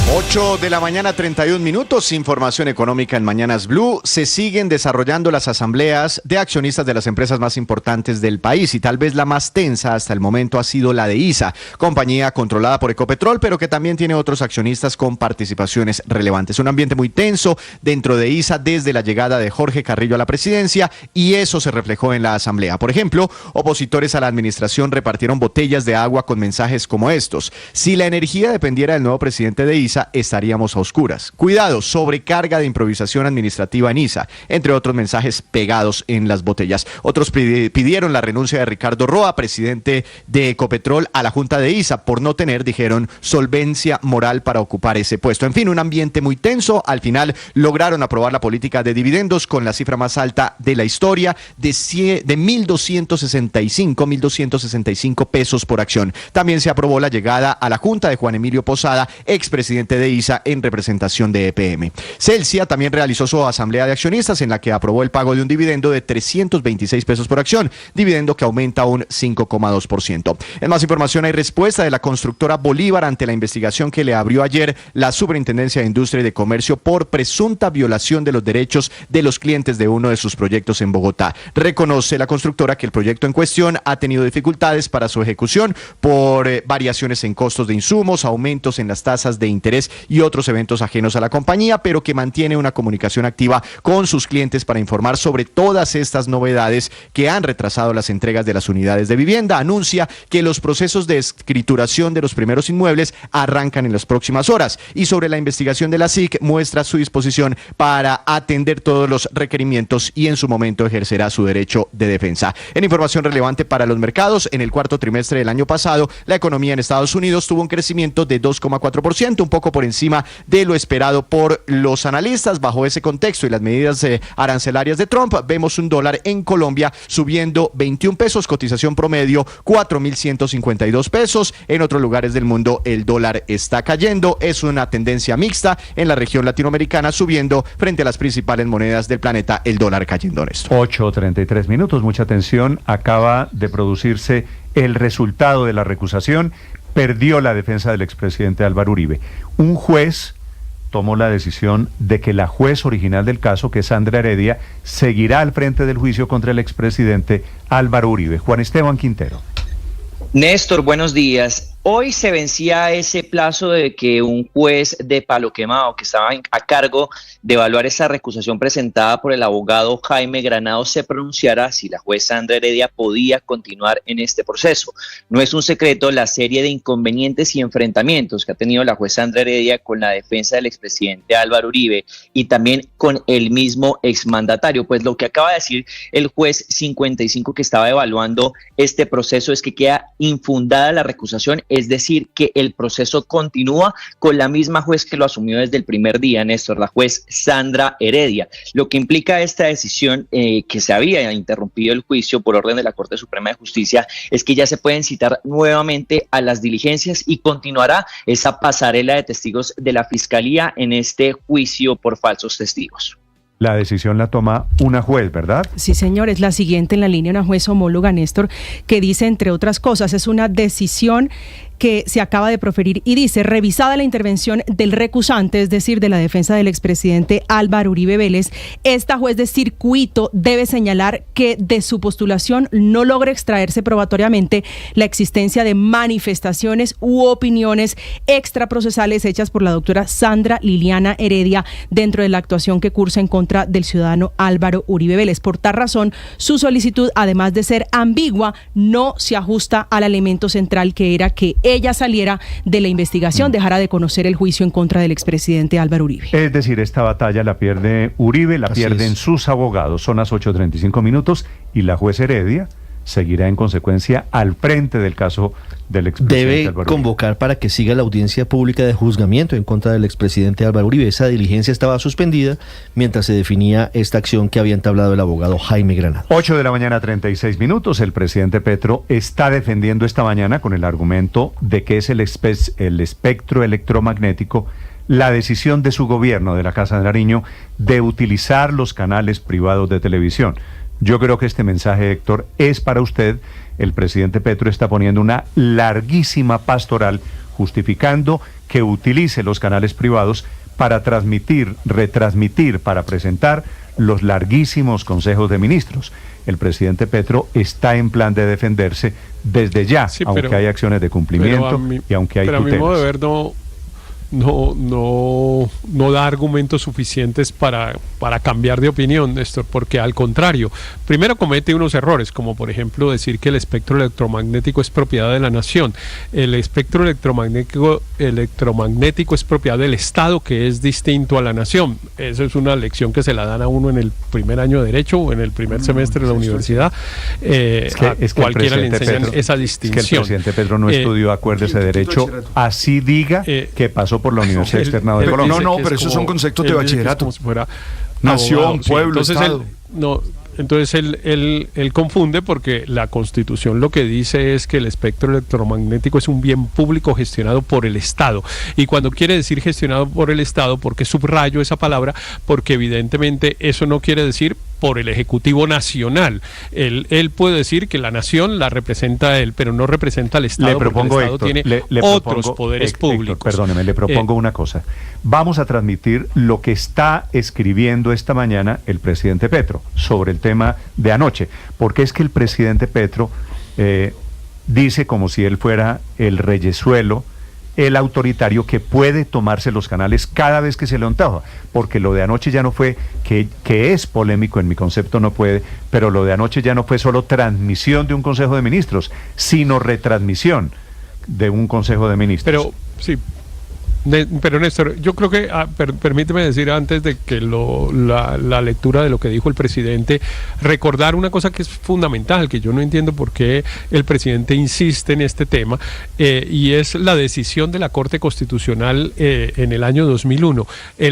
8 de la mañana, 31 minutos, información económica en Mañanas Blue. Se siguen desarrollando las asambleas de accionistas de las empresas más importantes del país y tal vez la más tensa hasta el momento ha sido la de ISA, compañía controlada por Ecopetrol, pero que también tiene otros accionistas con participaciones relevantes. Un ambiente muy tenso dentro de ISA desde la llegada de Jorge Carrillo a la presidencia y eso se reflejó en la asamblea. Por ejemplo, opositores a la administración repartieron botellas de agua con mensajes como estos: si la energía dependiera del nuevo presidente de ISA, estaríamos a oscuras. Cuidado, sobrecarga de improvisación administrativa en ISA, entre otros mensajes pegados en las botellas. Otros pidieron la renuncia de Ricardo Roa, presidente de Ecopetrol, a la junta de ISA por no tener, dijeron, solvencia moral para ocupar ese puesto. En fin, un ambiente muy tenso. Al final lograron aprobar la política de dividendos con la cifra más alta de la historia de 1.265 pesos por acción. También se aprobó la llegada a la junta de Juan Emilio Posada, expresidente de ISA en representación de EPM. Celsia también realizó su asamblea de accionistas en la que aprobó el pago de un dividendo de 326 pesos por acción, dividendo que aumenta un 5,2%. En más información, hay respuesta de la constructora Bolívar ante la investigación que le abrió ayer la Superintendencia de Industria y de Comercio por presunta violación de los derechos de los clientes de uno de sus proyectos en Bogotá. Reconoce la constructora que el proyecto en cuestión ha tenido dificultades para su ejecución por variaciones en costos de insumos, aumentos en las tasas de interés y otros eventos ajenos a la compañía, pero que mantiene una comunicación activa con sus clientes para informar sobre todas estas novedades que han retrasado las entregas de las unidades de vivienda. Anuncia que los procesos de escrituración de los primeros inmuebles arrancan en las próximas horas y sobre la investigación de la SIC muestra su disposición para atender todos los requerimientos y en su momento ejercerá su derecho de defensa. En información relevante para los mercados, en el cuarto trimestre del año pasado, la economía en Estados Unidos tuvo un crecimiento de 2,4%, un poco por encima de lo esperado por los analistas. Bajo ese contexto y las medidas arancelarias de Trump, vemos un dólar en Colombia subiendo 21 pesos, cotización promedio 4.152 pesos. En otros lugares del mundo el dólar está cayendo. Es una tendencia mixta en la región latinoamericana, subiendo frente a las principales monedas del planeta, el dólar cayendo, Néstor. 8:33 minutos, mucha atención. Acaba de producirse el resultado de la recusación. Perdió la defensa del expresidente Álvaro Uribe. Un juez tomó la decisión de que la juez original del caso, que es Sandra Heredia, seguirá al frente del juicio contra el expresidente Álvaro Uribe. Juan Esteban Quintero. Néstor, buenos días. Hoy se vencía ese plazo de que un juez de Palo Quemado, que estaba a cargo de evaluar esa recusación presentada por el abogado Jaime Granado, se pronunciara si la juez Sandra Heredia podía continuar en este proceso. No es un secreto la serie de inconvenientes y enfrentamientos que ha tenido la juez Sandra Heredia con la defensa del expresidente Álvaro Uribe y también con el mismo exmandatario. Pues lo que acaba de decir el juez 55 que estaba evaluando este proceso es que queda infundada la recusación. es decir, que el proceso continúa con la misma juez que lo asumió desde el primer día, Néstor, la juez Sandra Heredia. Lo que implica esta decisión, que se había interrumpido el juicio por orden de la Corte Suprema de Justicia, es que ya se pueden citar nuevamente a las diligencias y continuará esa pasarela de testigos de la Fiscalía en este juicio por falsos testigos. La decisión la toma una juez, ¿verdad? Sí, señor, es la siguiente en la línea, una juez homóloga, Néstor, que dice, entre otras cosas, es una decisión que se acaba de proferir y dice: revisada la intervención del recusante, es decir, de la defensa del expresidente Álvaro Uribe Vélez, esta juez de circuito debe señalar que de su postulación no logra extraerse probatoriamente la existencia de manifestaciones u opiniones extraprocesales hechas por la doctora Sandra Liliana Heredia dentro de la actuación que cursa en contra del ciudadano Álvaro Uribe Vélez. Por tal razón, su solicitud, además de ser ambigua, no se ajusta al elemento central, que era que ella saliera de la investigación, dejara de conocer el juicio en contra del expresidente Álvaro Uribe. Es decir, esta batalla la pierde Uribe, la pierden sus abogados. Son las 8:35 minutos y la juez Heredia seguirá en consecuencia al frente del caso del expresidente Álvaro Uribe. Debe convocar para que siga la audiencia pública de juzgamiento en contra del expresidente Álvaro Uribe. Esa diligencia estaba suspendida mientras se definía esta acción que había entablado el abogado Jaime Granados. 8:36 a.m. El presidente Petro está defendiendo esta mañana con el argumento de que es el espectro electromagnético la decisión de su gobierno, de la Casa de Nariño, de utilizar los canales privados de televisión. Yo creo que este mensaje, Héctor, es para usted. El presidente Petro está poniendo una larguísima pastoral justificando que utilice los canales privados para retransmitir, para presentar los larguísimos consejos de ministros. El presidente Petro está en plan de defenderse desde ya, sí, aunque hay acciones de cumplimiento y aunque hay tutelas. Pero a mi modo de ver no da argumentos suficientes para cambiar de opinión, Néstor, porque al contrario, primero comete unos errores, como por ejemplo decir que el espectro electromagnético es propiedad de la nación. El espectro electromagnético es propiedad del Estado, que es distinto a la nación. Eso es una lección que se la dan a uno en el primer año de Derecho o en el primer semestre de la universidad. Cualquiera le enseñan esa distinción. Es que el presidente Petro no estudió, acuérdese, Derecho, así diga que pasó por la Universidad Externada de Colombia. No, pero esos son conceptos de bachillerato. Si fuera nación, abogado, pueblo, sí. Estado. Entonces él confunde, porque la Constitución lo que dice es que el espectro electromagnético es un bien público gestionado por el Estado. Y cuando quiere decir gestionado por el Estado, ¿por qué subrayo esa palabra? Porque evidentemente eso no quiere decir por el Ejecutivo Nacional. Él puede decir que la nación la representa él, pero no representa al Estado. Le propongo, porque el Estado Héctor, tiene otros poderes públicos. Héctor, perdóneme, le propongo una cosa. Vamos a transmitir lo que está escribiendo esta mañana el presidente Petro sobre el tema de anoche, porque es que el presidente Petro dice como si él fuera el reyesuelo, el autoritario que puede tomarse los canales cada vez que se le antoja, porque lo de anoche ya no fue, que es polémico en mi concepto, no puede, pero lo de anoche ya no fue solo transmisión de un Consejo de Ministros, sino retransmisión de un Consejo de Ministros. Pero sí. Pero Néstor, yo creo que, permíteme decir antes de que la lectura de lo que dijo el presidente, recordar una cosa que es fundamental, que yo no entiendo por qué el presidente insiste en este tema, y es la decisión de la Corte Constitucional en el año 2001.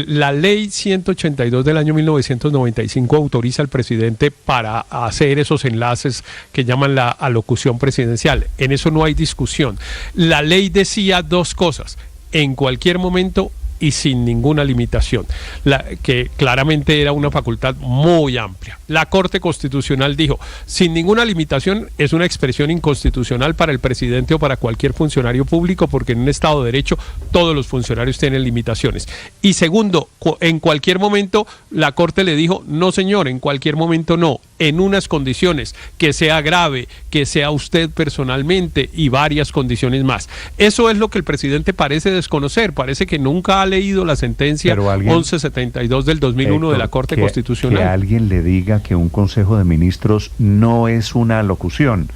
La ley 182 del año 1995 autoriza al presidente para hacer esos enlaces que llaman la alocución presidencial. En eso no hay discusión. La ley decía dos cosas: en cualquier momento y sin ninguna limitación, que claramente era una facultad muy amplia. La Corte Constitucional dijo, sin ninguna limitación es una expresión inconstitucional para el presidente o para cualquier funcionario público, porque en un Estado de Derecho todos los funcionarios tienen limitaciones. Y segundo, en cualquier momento, la Corte le dijo, no señor, en cualquier momento no, en unas condiciones, que sea grave, que sea usted personalmente y varias condiciones más. Eso es lo que el presidente parece desconocer, parece que nunca ha leído la sentencia 1172 del 2001, Héctor, de la Corte Constitucional. Que alguien le diga que un Consejo de Ministros no es una alocución.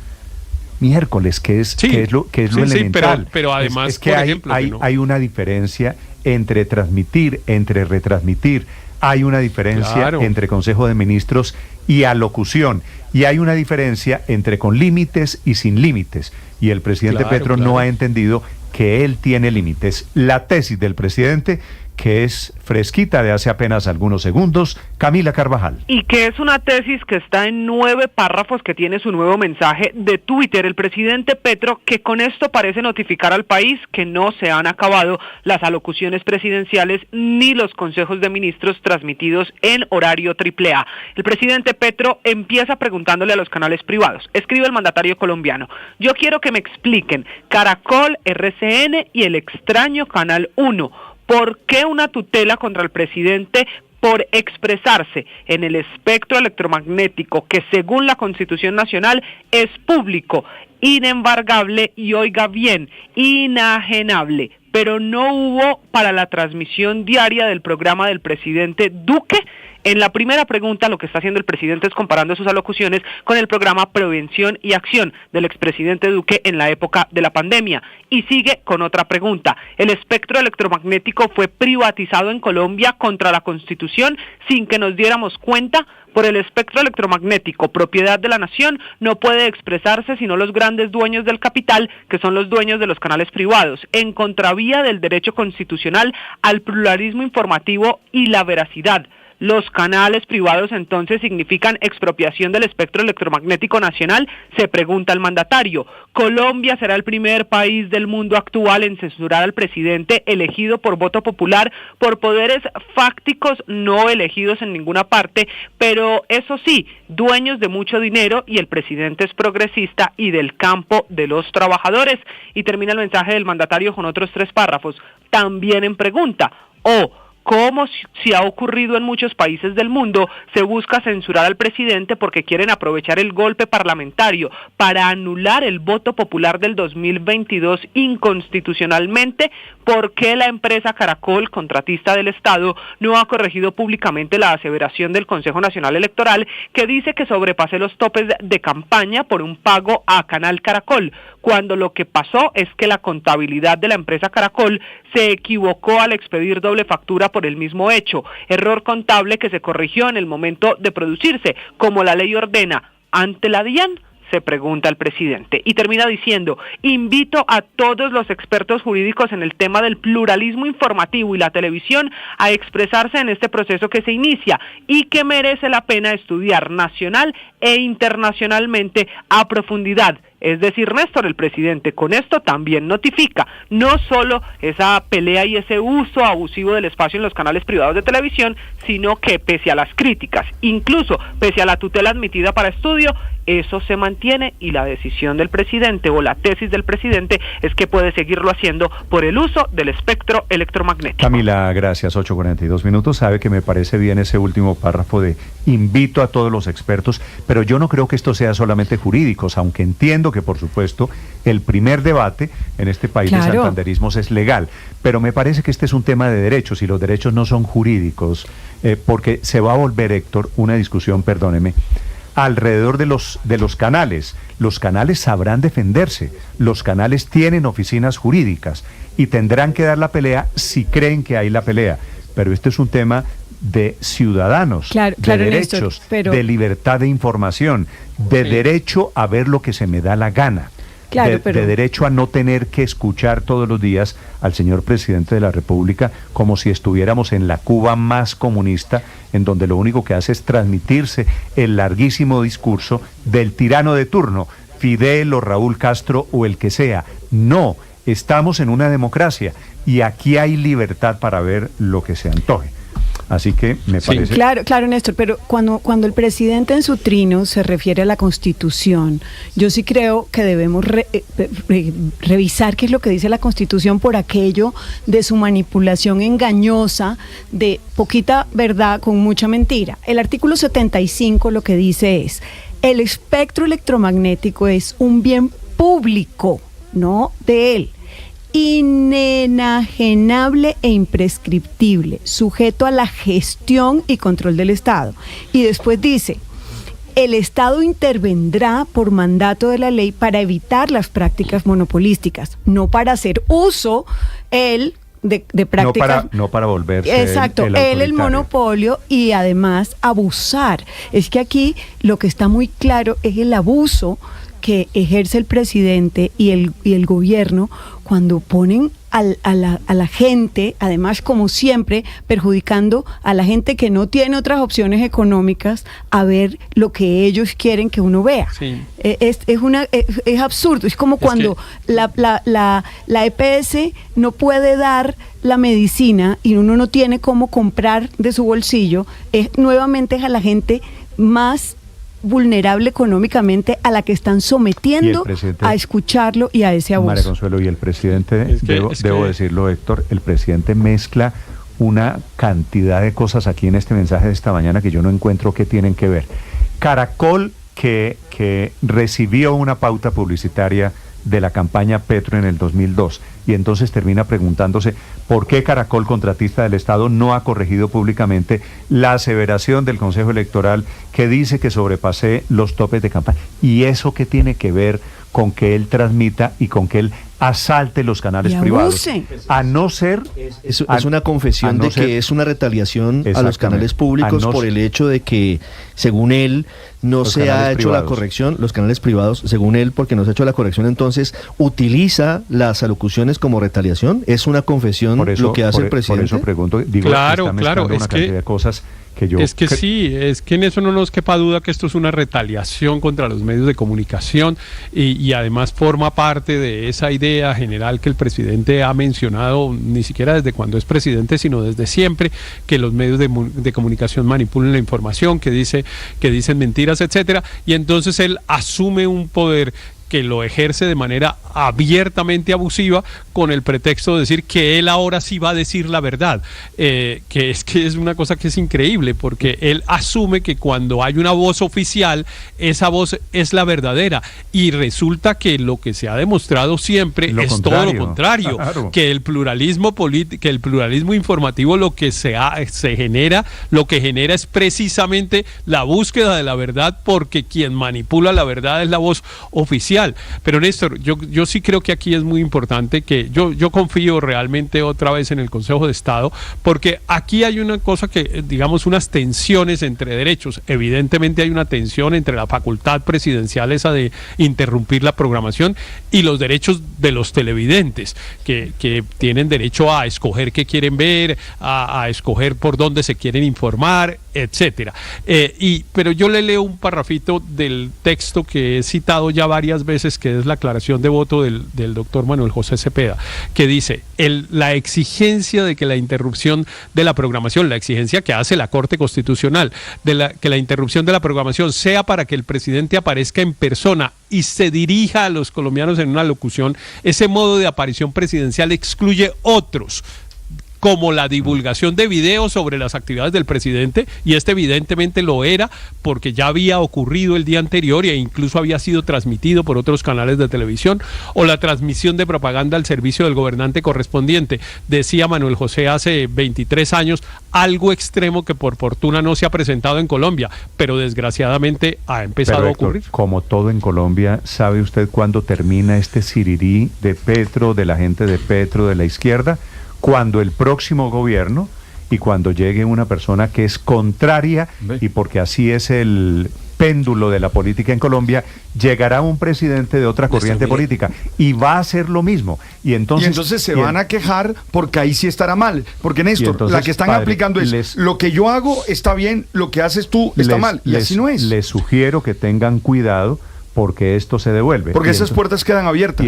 Miércoles, que es lo elemental. Pero además, es que hay una diferencia entre transmitir, entre retransmitir. hay una diferencia entre Consejo de Ministros y alocución, y hay una diferencia entre con límites y sin límites, y el presidente Petro no ha entendido que él tiene límites. La tesis del presidente, que es fresquita de hace apenas algunos segundos, Camila Carvajal. Y que es una tesis que está en 9 párrafos, que tiene su nuevo mensaje de Twitter. El presidente Petro, que con esto parece notificar al país que no se han acabado las alocuciones presidenciales ni los consejos de ministros transmitidos en horario AAA. El presidente Petro empieza preguntándole a los canales privados. Escribe el mandatario colombiano: yo quiero que me expliquen, Caracol, RCN y el extraño Canal 1, ¿por qué una tutela contra el presidente por expresarse en el espectro electromagnético que, según la Constitución Nacional, es público, inembargable y, oiga bien, inajenable, pero no hubo para la transmisión diaria del programa del presidente Duque? En la primera pregunta, lo que está haciendo el presidente es comparando sus alocuciones con el programa Prevención y Acción del expresidente Duque en la época de la pandemia. Y sigue con otra pregunta: ¿el espectro electromagnético fue privatizado en Colombia contra la Constitución sin que nos diéramos cuenta? Por el espectro electromagnético, propiedad de la nación, no puede expresarse sino los grandes dueños del capital, que son los dueños de los canales privados, en contravía del derecho constitucional al pluralismo informativo y la veracidad. ¿Los canales privados entonces significan expropiación del espectro electromagnético nacional?, se pregunta el mandatario. ¿Colombia será el primer país del mundo actual en censurar al presidente elegido por voto popular por poderes fácticos no elegidos en ninguna parte, pero eso sí, dueños de mucho dinero, y el presidente es progresista y del campo de los trabajadores? Y termina el mensaje del mandatario con otros 3 párrafos, también en pregunta: como si ha ocurrido en muchos países del mundo, se busca censurar al presidente porque quieren aprovechar el golpe parlamentario para anular el voto popular del 2022 inconstitucionalmente. ¿Por qué la empresa Caracol, contratista del Estado, no ha corregido públicamente la aseveración del Consejo Nacional Electoral, que dice que sobrepasé los topes de campaña por un pago a Canal Caracol, cuando lo que pasó es que la contabilidad de la empresa Caracol se equivocó al expedir doble factura por el mismo hecho, error contable que se corrigió en el momento de producirse, como la ley ordena? ¿Ante la DIAN?, se pregunta el presidente. Y termina diciendo: invito a todos los expertos jurídicos en el tema del pluralismo informativo y la televisión a expresarse en este proceso que se inicia y que merece la pena estudiar nacional e internacionalmente a profundidad. Es decir, Néstor, el presidente con esto también notifica no solo esa pelea y ese uso abusivo del espacio en los canales privados de televisión, sino que pese a las críticas, incluso pese a la tutela admitida para estudio, eso se mantiene, y la decisión del presidente o la tesis del presidente es que puede seguirlo haciendo por el uso del espectro electromagnético. Camila, gracias. 8:42 minutos. Sabe que me parece bien ese último párrafo de invito a todos los expertos, pero yo no creo que esto sea solamente jurídicos, aunque entiendo que, por supuesto, el primer debate en este país de santanderismos es legal, pero me parece que este es un tema de derechos, y los derechos no son jurídicos, porque se va a volver, Héctor, una discusión, perdóneme, alrededor de los canales. Los canales sabrán defenderse, los canales tienen oficinas jurídicas y tendrán que dar la pelea si creen que hay la pelea, pero este es un tema de ciudadanos, de derechos, Néstor, pero de libertad de información, de derecho a ver lo que se me da la gana. De derecho a no tener que escuchar todos los días al señor presidente de la República como si estuviéramos en la Cuba más comunista, en donde lo único que hace es transmitirse el larguísimo discurso del tirano de turno, Fidel o Raúl Castro o el que sea. No, estamos en una democracia y aquí hay libertad para ver lo que se antoje. Así que me parece... Claro, Néstor, pero cuando el presidente en su trino se refiere a la Constitución, yo sí creo que debemos revisar qué es lo que dice la Constitución por aquello de su manipulación engañosa, de poquita verdad con mucha mentira. El artículo 75 lo que dice es: el espectro electromagnético es un bien público, no de él, inenajenable e imprescriptible, sujeto a la gestión y control del Estado. Y después dice: el Estado intervendrá por mandato de la ley para evitar las prácticas monopolísticas, no para hacer uso él de prácticas. No para volverse exacto, el monopolio y además abusar. Es que aquí lo que está muy claro es el abuso que ejerce el presidente y el gobierno cuando ponen a la gente, además como siempre, perjudicando a la gente que no tiene otras opciones económicas a ver lo que ellos quieren que uno vea. Sí. Es absurdo, es como cuando la EPS no puede dar la medicina y uno no tiene cómo comprar de su bolsillo, nuevamente es a la gente más vulnerable económicamente a la que están sometiendo a escucharlo y a ese abuso. María Consuelo, y el presidente, debo decirlo, Héctor, el presidente mezcla una cantidad de cosas aquí en este mensaje de esta mañana que yo no encuentro que tienen que ver. Caracol, que recibió una pauta publicitaria de la campaña Petro en el 2002 y entonces termina preguntándose por qué Caracol, contratista del Estado, no ha corregido públicamente la aseveración del Consejo Electoral que dice que sobrepasé los topes de campaña. ¿Y eso qué tiene que ver con que él transmita y con que él asalte los canales privados? A no ser... Es una confesión de que es una retaliación a los canales públicos por el hecho de que, según él, no se ha hecho la corrección, los canales privados, según él, porque no se ha hecho la corrección, entonces utiliza las alocuciones como retaliación. ¿Es una confesión lo que hace el presidente? Por eso pregunto, claro, es que de cosas que yo... Es que sí, es que en eso no nos quepa duda que esto es una retaliación contra los medios de comunicación y además forma parte de esa idea general que el presidente ha mencionado, ni siquiera desde cuando es presidente, sino desde siempre, que los medios de comunicación manipulan la información, que dicen mentiras, etcétera, y entonces él asume un poder que lo ejerce de manera abiertamente abusiva con el pretexto de decir que él ahora sí va a decir la verdad, que es una cosa que es increíble, porque él asume que cuando hay una voz oficial, esa voz es la verdadera, y resulta que lo que se ha demostrado siempre es todo lo contrario, claro. que el pluralismo que el pluralismo informativo lo que genera es precisamente la búsqueda de la verdad, porque quien manipula la verdad es la voz oficial. Pero Néstor, yo sí creo que aquí es muy importante que yo confío realmente otra vez en el Consejo de Estado, porque aquí hay una cosa que, digamos, unas tensiones entre derechos. Evidentemente hay una tensión entre la facultad presidencial esa de interrumpir la programación y los derechos de los televidentes, que tienen derecho a escoger qué quieren ver, a escoger por dónde se quieren informar, etcétera. Pero yo le leo un parrafito del texto que he citado ya varias veces, que es la aclaración de voto del doctor Manuel José Cepeda, que dice, la exigencia de que la interrupción de la programación, la exigencia que hace la Corte Constitucional, que la interrupción de la programación sea para que el presidente aparezca en persona y se dirija a los colombianos en una locución, ese modo de aparición presidencial excluye otros, como la divulgación de videos sobre las actividades del presidente, y evidentemente lo era porque ya había ocurrido el día anterior e incluso había sido transmitido por otros canales de televisión, o la transmisión de propaganda al servicio del gobernante correspondiente. Decía Manuel José hace 23 años, algo extremo que por fortuna no se ha presentado en Colombia, pero desgraciadamente ha empezado a ocurrir. Como todo en Colombia, ¿sabe usted cuándo termina este sirirí de Petro, de la gente de Petro, de la izquierda? Cuando el próximo gobierno y cuando llegue una persona que es contraria, y porque así es el péndulo de la política en Colombia, llegará un presidente de otra corriente política y va a hacer lo mismo. Y entonces se van a quejar porque ahí sí estará mal. Porque Néstor, entonces, la que están aplicando es, lo que yo hago está bien, lo que haces tú está mal. Y así no es. Les sugiero que tengan cuidado, porque esto se devuelve. Porque esas puertas quedan abiertas.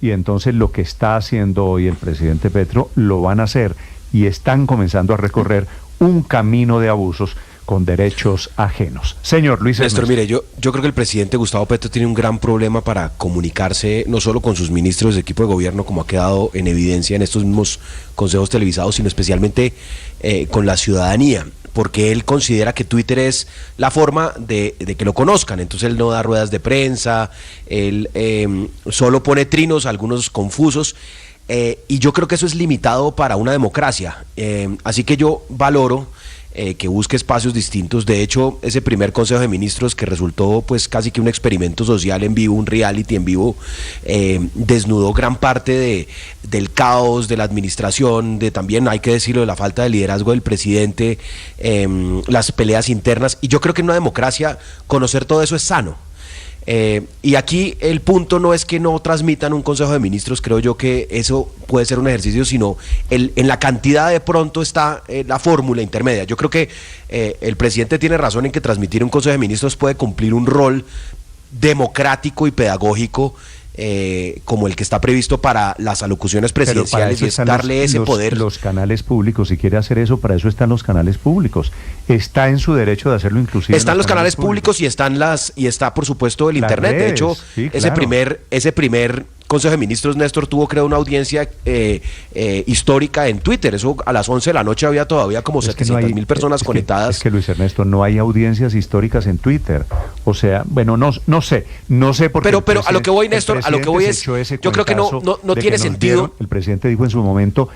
Y entonces lo que está haciendo hoy el presidente Petro lo van a hacer, y están comenzando a recorrer un camino de abusos con derechos ajenos. Señor Luis Néstor, mire, yo creo que el presidente Gustavo Petro tiene un gran problema para comunicarse, no solo con sus ministros de equipo de gobierno, como ha quedado en evidencia en estos mismos consejos televisados, sino especialmente con la ciudadanía, porque él considera que Twitter es la forma de que lo conozcan. Entonces él no da ruedas de prensa, él solo pone trinos, algunos confusos, y yo creo que eso es limitado para una democracia. Así que yo valoro que busque espacios distintos. De hecho, ese primer Consejo de Ministros, que resultó pues casi que un experimento social en vivo, un reality en vivo, desnudó gran parte del caos de la administración, de también, hay que decirlo, de la falta de liderazgo del presidente, las peleas internas, y yo creo que en una democracia conocer todo eso es sano. Y aquí el punto no es que no transmitan un Consejo de Ministros, creo yo que eso puede ser un ejercicio, sino en la cantidad de pronto está la fórmula intermedia. Yo creo que el presidente tiene razón en que transmitir un Consejo de Ministros puede cumplir un rol democrático y pedagógico, como el que está previsto para las alocuciones presidenciales, y es darle ese poder. Los canales públicos, si quiere hacer eso, para eso están los canales públicos. Está en su derecho de hacerlo, inclusive. Están los canales públicos y está por supuesto el internet. Redes, de hecho, sí, claro. ese primer Consejo de Ministros, Néstor, tuvo, creo, una audiencia histórica en Twitter. Eso a las 11 de la noche había todavía como 700.000 personas conectadas. Es que, Luis Ernesto, no hay audiencias históricas en Twitter. O sea, bueno, no sé por qué. Pero a lo que voy, Néstor, a lo que voy es, yo creo que no tiene sentido. El presidente dijo en su momento,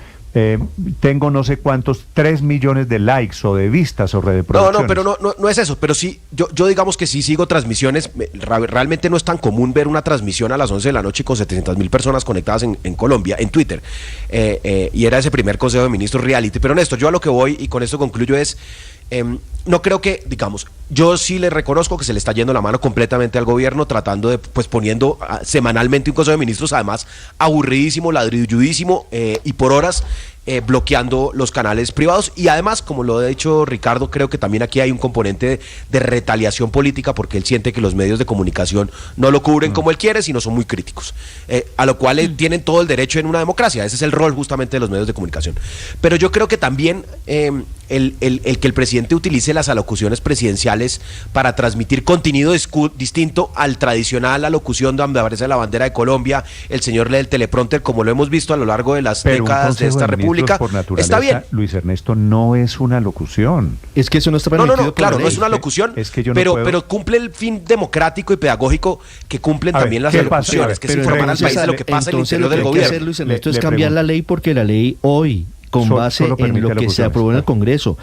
tengo no sé cuántos 3 millones de likes o de vistas o de reproducciones. No, pero no es eso, pero sí, yo digamos que sí sigo transmisiones. Realmente no es tan común ver una transmisión a las 11 de la noche con 700.000 personas conectadas en Colombia, en Twitter, y era ese primer Consejo de Ministros reality. Pero Néstor, yo a lo que voy, y con esto concluyo, es no creo que, digamos, yo sí le reconozco que se le está yendo la mano completamente al gobierno, tratando de, pues poniendo semanalmente un Consejo de Ministros, además aburridísimo, ladrilludísimo, y por horas bloqueando los canales privados. Y además, como lo ha dicho Ricardo, creo que también aquí hay un componente de retaliación política, porque él siente que los medios de comunicación no lo cubren como él quiere, sino son muy críticos, a lo cual tienen todo el derecho en una democracia. Ese es el rol justamente de los medios de comunicación. Pero yo creo que también el que el presidente utilice las alocuciones presidenciales para transmitir contenido distinto al tradicional alocución donde aparece la bandera de Colombia, el señor lee el teleprompter, como lo hemos visto a lo largo de las décadas de esta república, está bien. Luis Ernesto, no es una locución. Es que eso no está permitido. No, claro, no es una locución, pero cumple el fin democrático y pedagógico que cumplen también las alocuciones, que es informar al país de lo que pasa en el interior del gobierno. Hacer, Luis Ernesto, es cambiar la ley, porque la ley hoy, con base en lo que se aprobó en el Congreso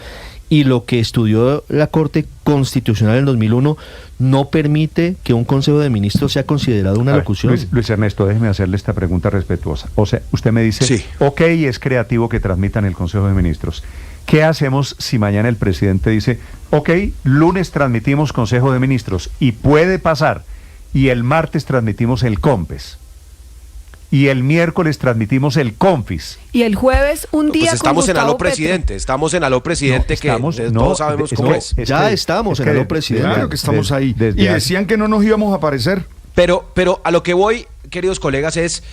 y lo que estudió la Corte Constitucional en 2001, no permite que un Consejo de Ministros sea considerado una locución. Luis Ernesto, déjeme hacerle esta pregunta respetuosa. O sea, usted me dice, sí, ok, es creativo que transmitan el Consejo de Ministros. ¿Qué hacemos si mañana el presidente dice, ok, lunes transmitimos Consejo de Ministros, y puede pasar, y el martes transmitimos el COMPES, y el miércoles transmitimos el CONFIS? Y el jueves un día pues estamos en Aló Presidente, estamos en Aló Presidente, todos sabemos cómo es. Ya estamos en Aló Presidente. Claro que estamos ahí. Y decían que no nos íbamos a aparecer. Pero a lo que voy, queridos colegas, es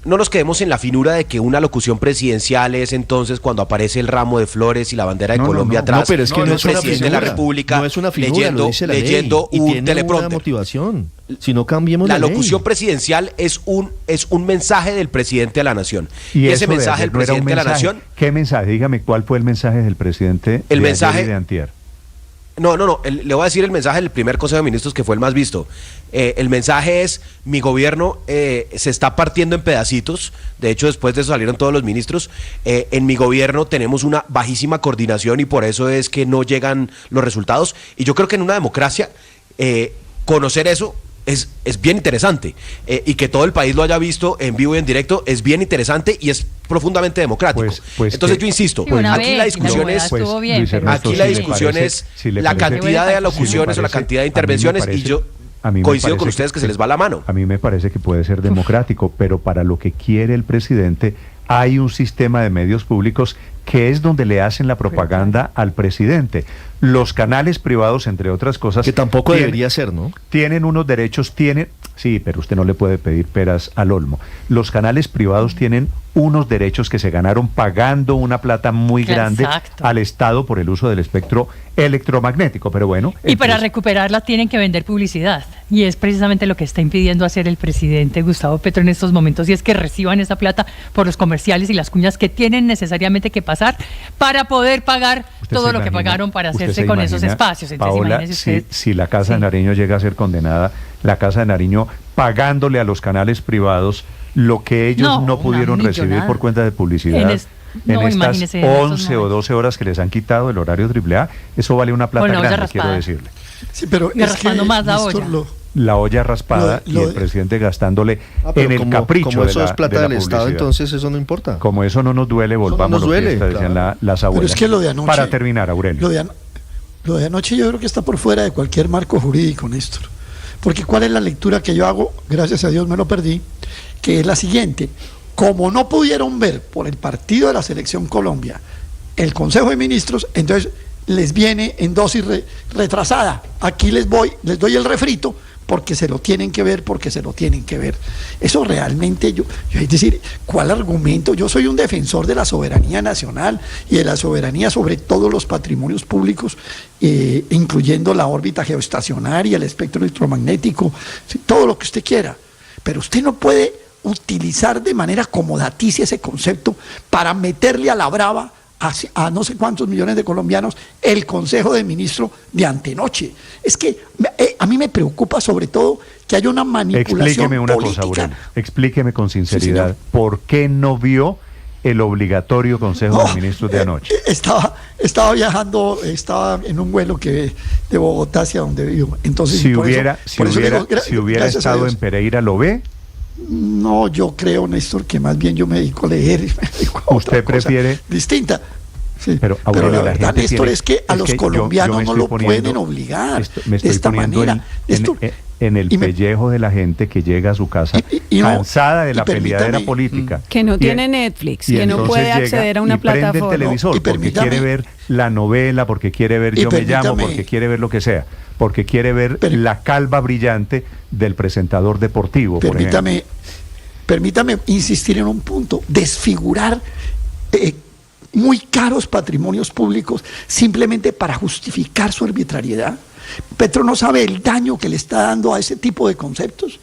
no nos quedemos en la finura de que una locución presidencial es entonces cuando aparece el ramo de flores y la bandera de Colombia atrás. No, pero es que no es una presidente de la República, no es una finura, leyendo un tiene teleprompter. Una motivación. Si no cambiemos la locución presidencial es un mensaje del presidente de la nación. Y ese mensaje del presidente de la nación. ¿Qué mensaje? Dígame, ¿cuál fue el mensaje del presidente de antier? No, le voy a decir el mensaje del primer Consejo de Ministros, que fue el más visto. El mensaje es: mi gobierno se está partiendo en pedacitos. De hecho, después de eso salieron todos los ministros. En mi gobierno tenemos una bajísima coordinación y por eso es que no llegan los resultados. Y yo creo que en una democracia conocer eso es bien interesante, y que todo el país lo haya visto en vivo y en directo es bien interesante y es profundamente democrático. Entonces yo insisto, aquí la discusión es la cantidad de alocuciones o la cantidad de intervenciones, y yo coincido con ustedes que se les va la mano. A mí me parece que puede ser democrático, pero para lo que quiere el presidente hay un sistema de medios públicos que es donde le hacen la propaganda al presidente. Los canales privados, entre otras cosas, que tampoco debería ser, ¿no? Tienen unos derechos, sí, pero usted no le puede pedir peras al olmo. Los canales privados tienen unos derechos que se ganaron pagando una plata muy grande al Estado por el uso del espectro electromagnético, pero bueno. Y para recuperarla tienen que vender publicidad, y es precisamente lo que está impidiendo hacer el presidente Gustavo Petro en estos momentos, y es que reciban esa plata por los comerciales y las cuñas que tienen necesariamente que pasar para poder pagar todo lo que pagaron para hacerse con esos espacios. Entonces, Paola, si la Casa de Nariño llega a ser condenada, la Casa de Nariño pagándole a los canales privados lo que ellos no pudieron recibir por cuenta de publicidad. en estas 11 o 12 horas que les han quitado el horario AAA, eso vale una plata grande, quiero decirle. Sí, pero es que, más la olla. La olla raspada y el presidente gastándole en el capricho como eso de la, es plata de la del Estado, entonces eso no importa. Como eso no nos duele, volvamos a lo que decían las abuelas. Pero es que lo de anoche, para terminar, Aurelio. Lo de anoche yo creo que está por fuera de cualquier marco jurídico, Néstor. Porque ¿cuál es la lectura que yo hago? Gracias a Dios me lo perdí, que es la siguiente. Como no pudieron ver por el partido de la Selección Colombia el Consejo de Ministros, entonces les viene en dosis retrasada. Aquí les doy el refrito, porque se lo tienen que ver, Eso realmente, yo es decir, ¿cuál argumento? Yo soy un defensor de la soberanía nacional y de la soberanía sobre todos los patrimonios públicos, incluyendo la órbita geoestacionaria, el espectro electromagnético, todo lo que usted quiera. Pero usted no puede utilizar de manera acomodaticia ese concepto para meterle a la brava a no sé cuántos millones de colombianos el Consejo de Ministros de antenoche. Es que a mí me preocupa sobre todo que haya una manipulación Explíqueme una política. cosa, Aurelio. Explíqueme con sinceridad, Sí, ¿por qué no vio el obligatorio Consejo de Ministros de anoche? Estaba viajando, estaba en un vuelo que de Bogotá hacia donde vivo. Entonces, si hubiera estado en Pereira, ¿lo ve? No, yo creo, Néstor, que más bien yo me dedico a leer. ¿Usted prefiere? Distinta. Sí, pero la verdad, gente Néstor, es que a los colombianos no lo pueden obligar me estoy de esta manera. En el pellejo de la gente que llega a su casa cansada de la peleadera política. Que no tiene Netflix, que no puede acceder a una plataforma. Prende el televisor porque quiere ver la novela, porque quiere ver Yo Me Llamo, porque quiere ver lo que sea, porque quiere ver la calva brillante del presentador deportivo, por ejemplo. Permítame insistir en un punto, desfigurar muy caros patrimonios públicos simplemente para justificar su arbitrariedad. Petro no sabe el daño que le está dando a ese tipo de conceptos.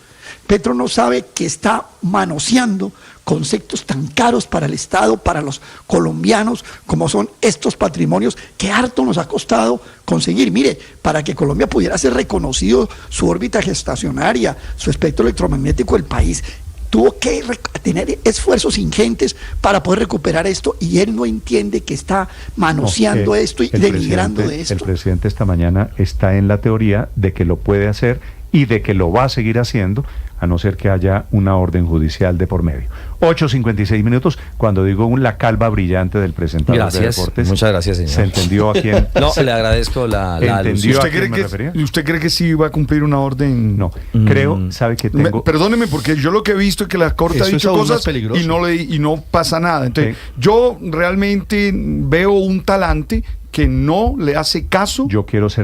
Petro no sabe que está manoseando conceptos tan caros para el Estado, para los colombianos, como son estos patrimonios que harto nos ha costado conseguir. Mire, para que Colombia pudiera ser reconocido su órbita gestacionaria, su espectro electromagnético del país, tuvo que tener esfuerzos ingentes para poder recuperar esto, y él no entiende que está manoseando esto y denigrando de esto. El presidente esta mañana está en la teoría de que lo puede hacer y de que lo va a seguir haciendo, a no ser que haya una orden judicial de por medio. 8:56, cuando digo la calva brillante del presentador de deportes. Muchas gracias, señor. ¿Se entendió a quién? No, le agradezco la ¿Entendió ¿Usted a quién me refería? ¿Usted cree que sí va a cumplir una orden? No, creo, sabe que tengo... Perdóneme, porque yo lo que he visto es que la Corte ha dicho cosas y no pasa nada. Entonces, yo realmente veo un talante que no le hace caso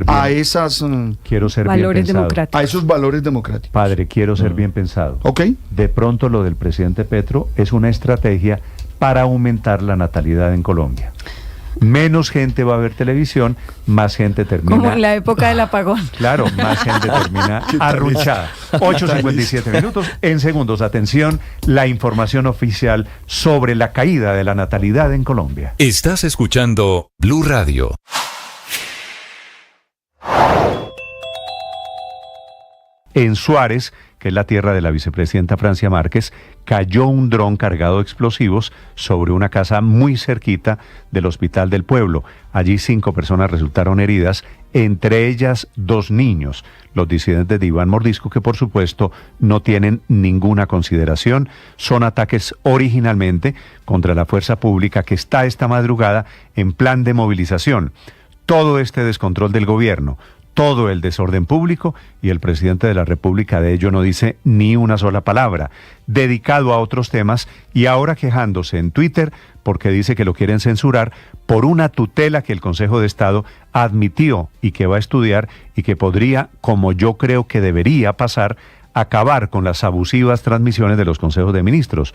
a esas valores democráticos. A esos valores democráticos. Padre, quiero ser bien pensado. Ok. De pronto lo del presidente Petro es una estrategia para aumentar la natalidad en Colombia. Menos gente va a ver televisión, más gente termina... Como en la época del apagón. Claro, más gente termina arrunchada. 8:57, en segundos. Atención, la información oficial sobre la caída de la natalidad en Colombia. Estás escuchando Blue Radio. En Suárez, que es la tierra de la vicepresidenta Francia Márquez, cayó un dron cargado de explosivos sobre una casa muy cerquita del Hospital del Pueblo. Allí 5 personas resultaron heridas, entre ellas 2 niños, los disidentes de Iván Mordisco, que por supuesto no tienen ninguna consideración. Son ataques originalmente contra la fuerza pública que está esta madrugada en plan de movilización. Todo este descontrol del gobierno, todo el desorden público, y el presidente de la República de ello no dice ni una sola palabra, dedicado a otros temas y ahora quejándose en Twitter porque dice que lo quieren censurar por una tutela que el Consejo de Estado admitió y que va a estudiar y que podría, como yo creo que debería pasar, acabar con las abusivas transmisiones de los consejos de ministros.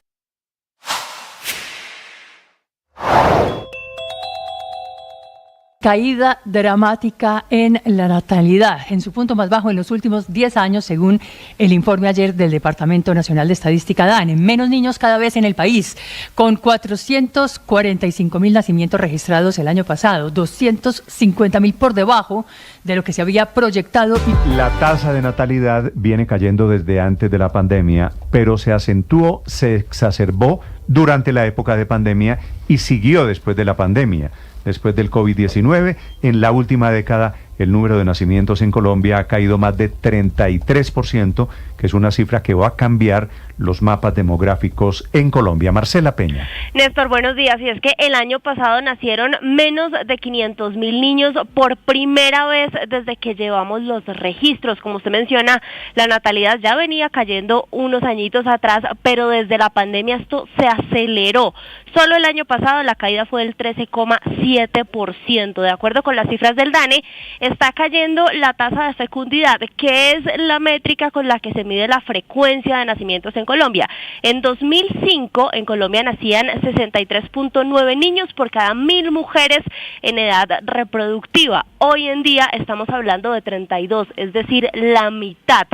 caída dramática en la natalidad, en su punto más bajo en los últimos 10 años, según el informe ayer del Departamento Nacional de Estadística DANE. Menos niños cada vez en el país, con 445.000 nacimientos registrados el año pasado, 250.000 por debajo de lo que se había proyectado. La tasa de natalidad viene cayendo desde antes de la pandemia, pero se acentuó, se exacerbó durante la época de pandemia y siguió después de la pandemia. Después del COVID-19, en la última década, el número de nacimientos en Colombia ha caído más de 33%, que es una cifra que va a cambiar los mapas demográficos en Colombia. Marcela Peña. Néstor, buenos días. Y es que el año pasado nacieron menos de 500.000 niños por primera vez desde que llevamos los registros. Como usted menciona, la natalidad ya venía cayendo unos añitos atrás, pero desde la pandemia esto se aceleró. Solo el año pasado la caída fue del 13,7%. De acuerdo con las cifras del DANE, está cayendo la tasa de fecundidad, que es la métrica con la que se mide la frecuencia de nacimientos en Colombia. En 2005, en Colombia nacían 63.9 niños por cada 1.000 mujeres en edad reproductiva. Hoy en día estamos hablando de 32, es decir, la mitad.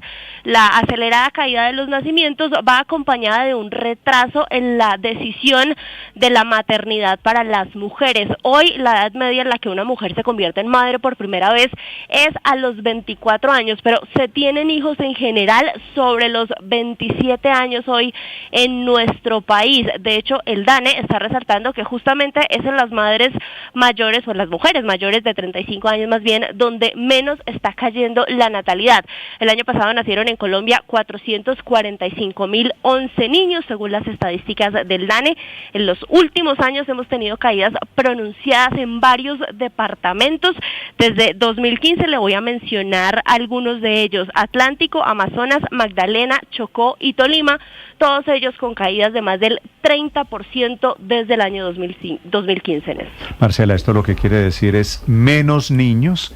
La acelerada caída de los nacimientos va acompañada de un retraso en la decisión de la maternidad para las mujeres. Hoy la edad media en la que una mujer se convierte en madre por primera vez es a los 24 años, pero se tienen hijos en general sobre los 27 años hoy en nuestro país. De hecho, el DANE está resaltando que justamente es en las madres mayores o las mujeres mayores de 35 años más bien donde menos está cayendo la natalidad. El año pasado nacieron en Colombia 445.011 niños, según las estadísticas del DANE. En los últimos años hemos tenido caídas pronunciadas en varios departamentos. Desde 2015 le voy a mencionar algunos de ellos: Atlántico, Amazonas, Magdalena, Chocó y Tolima, todos ellos con caídas de más del 30% desde el año 2015. Marcela, esto lo que quiere decir es menos niños,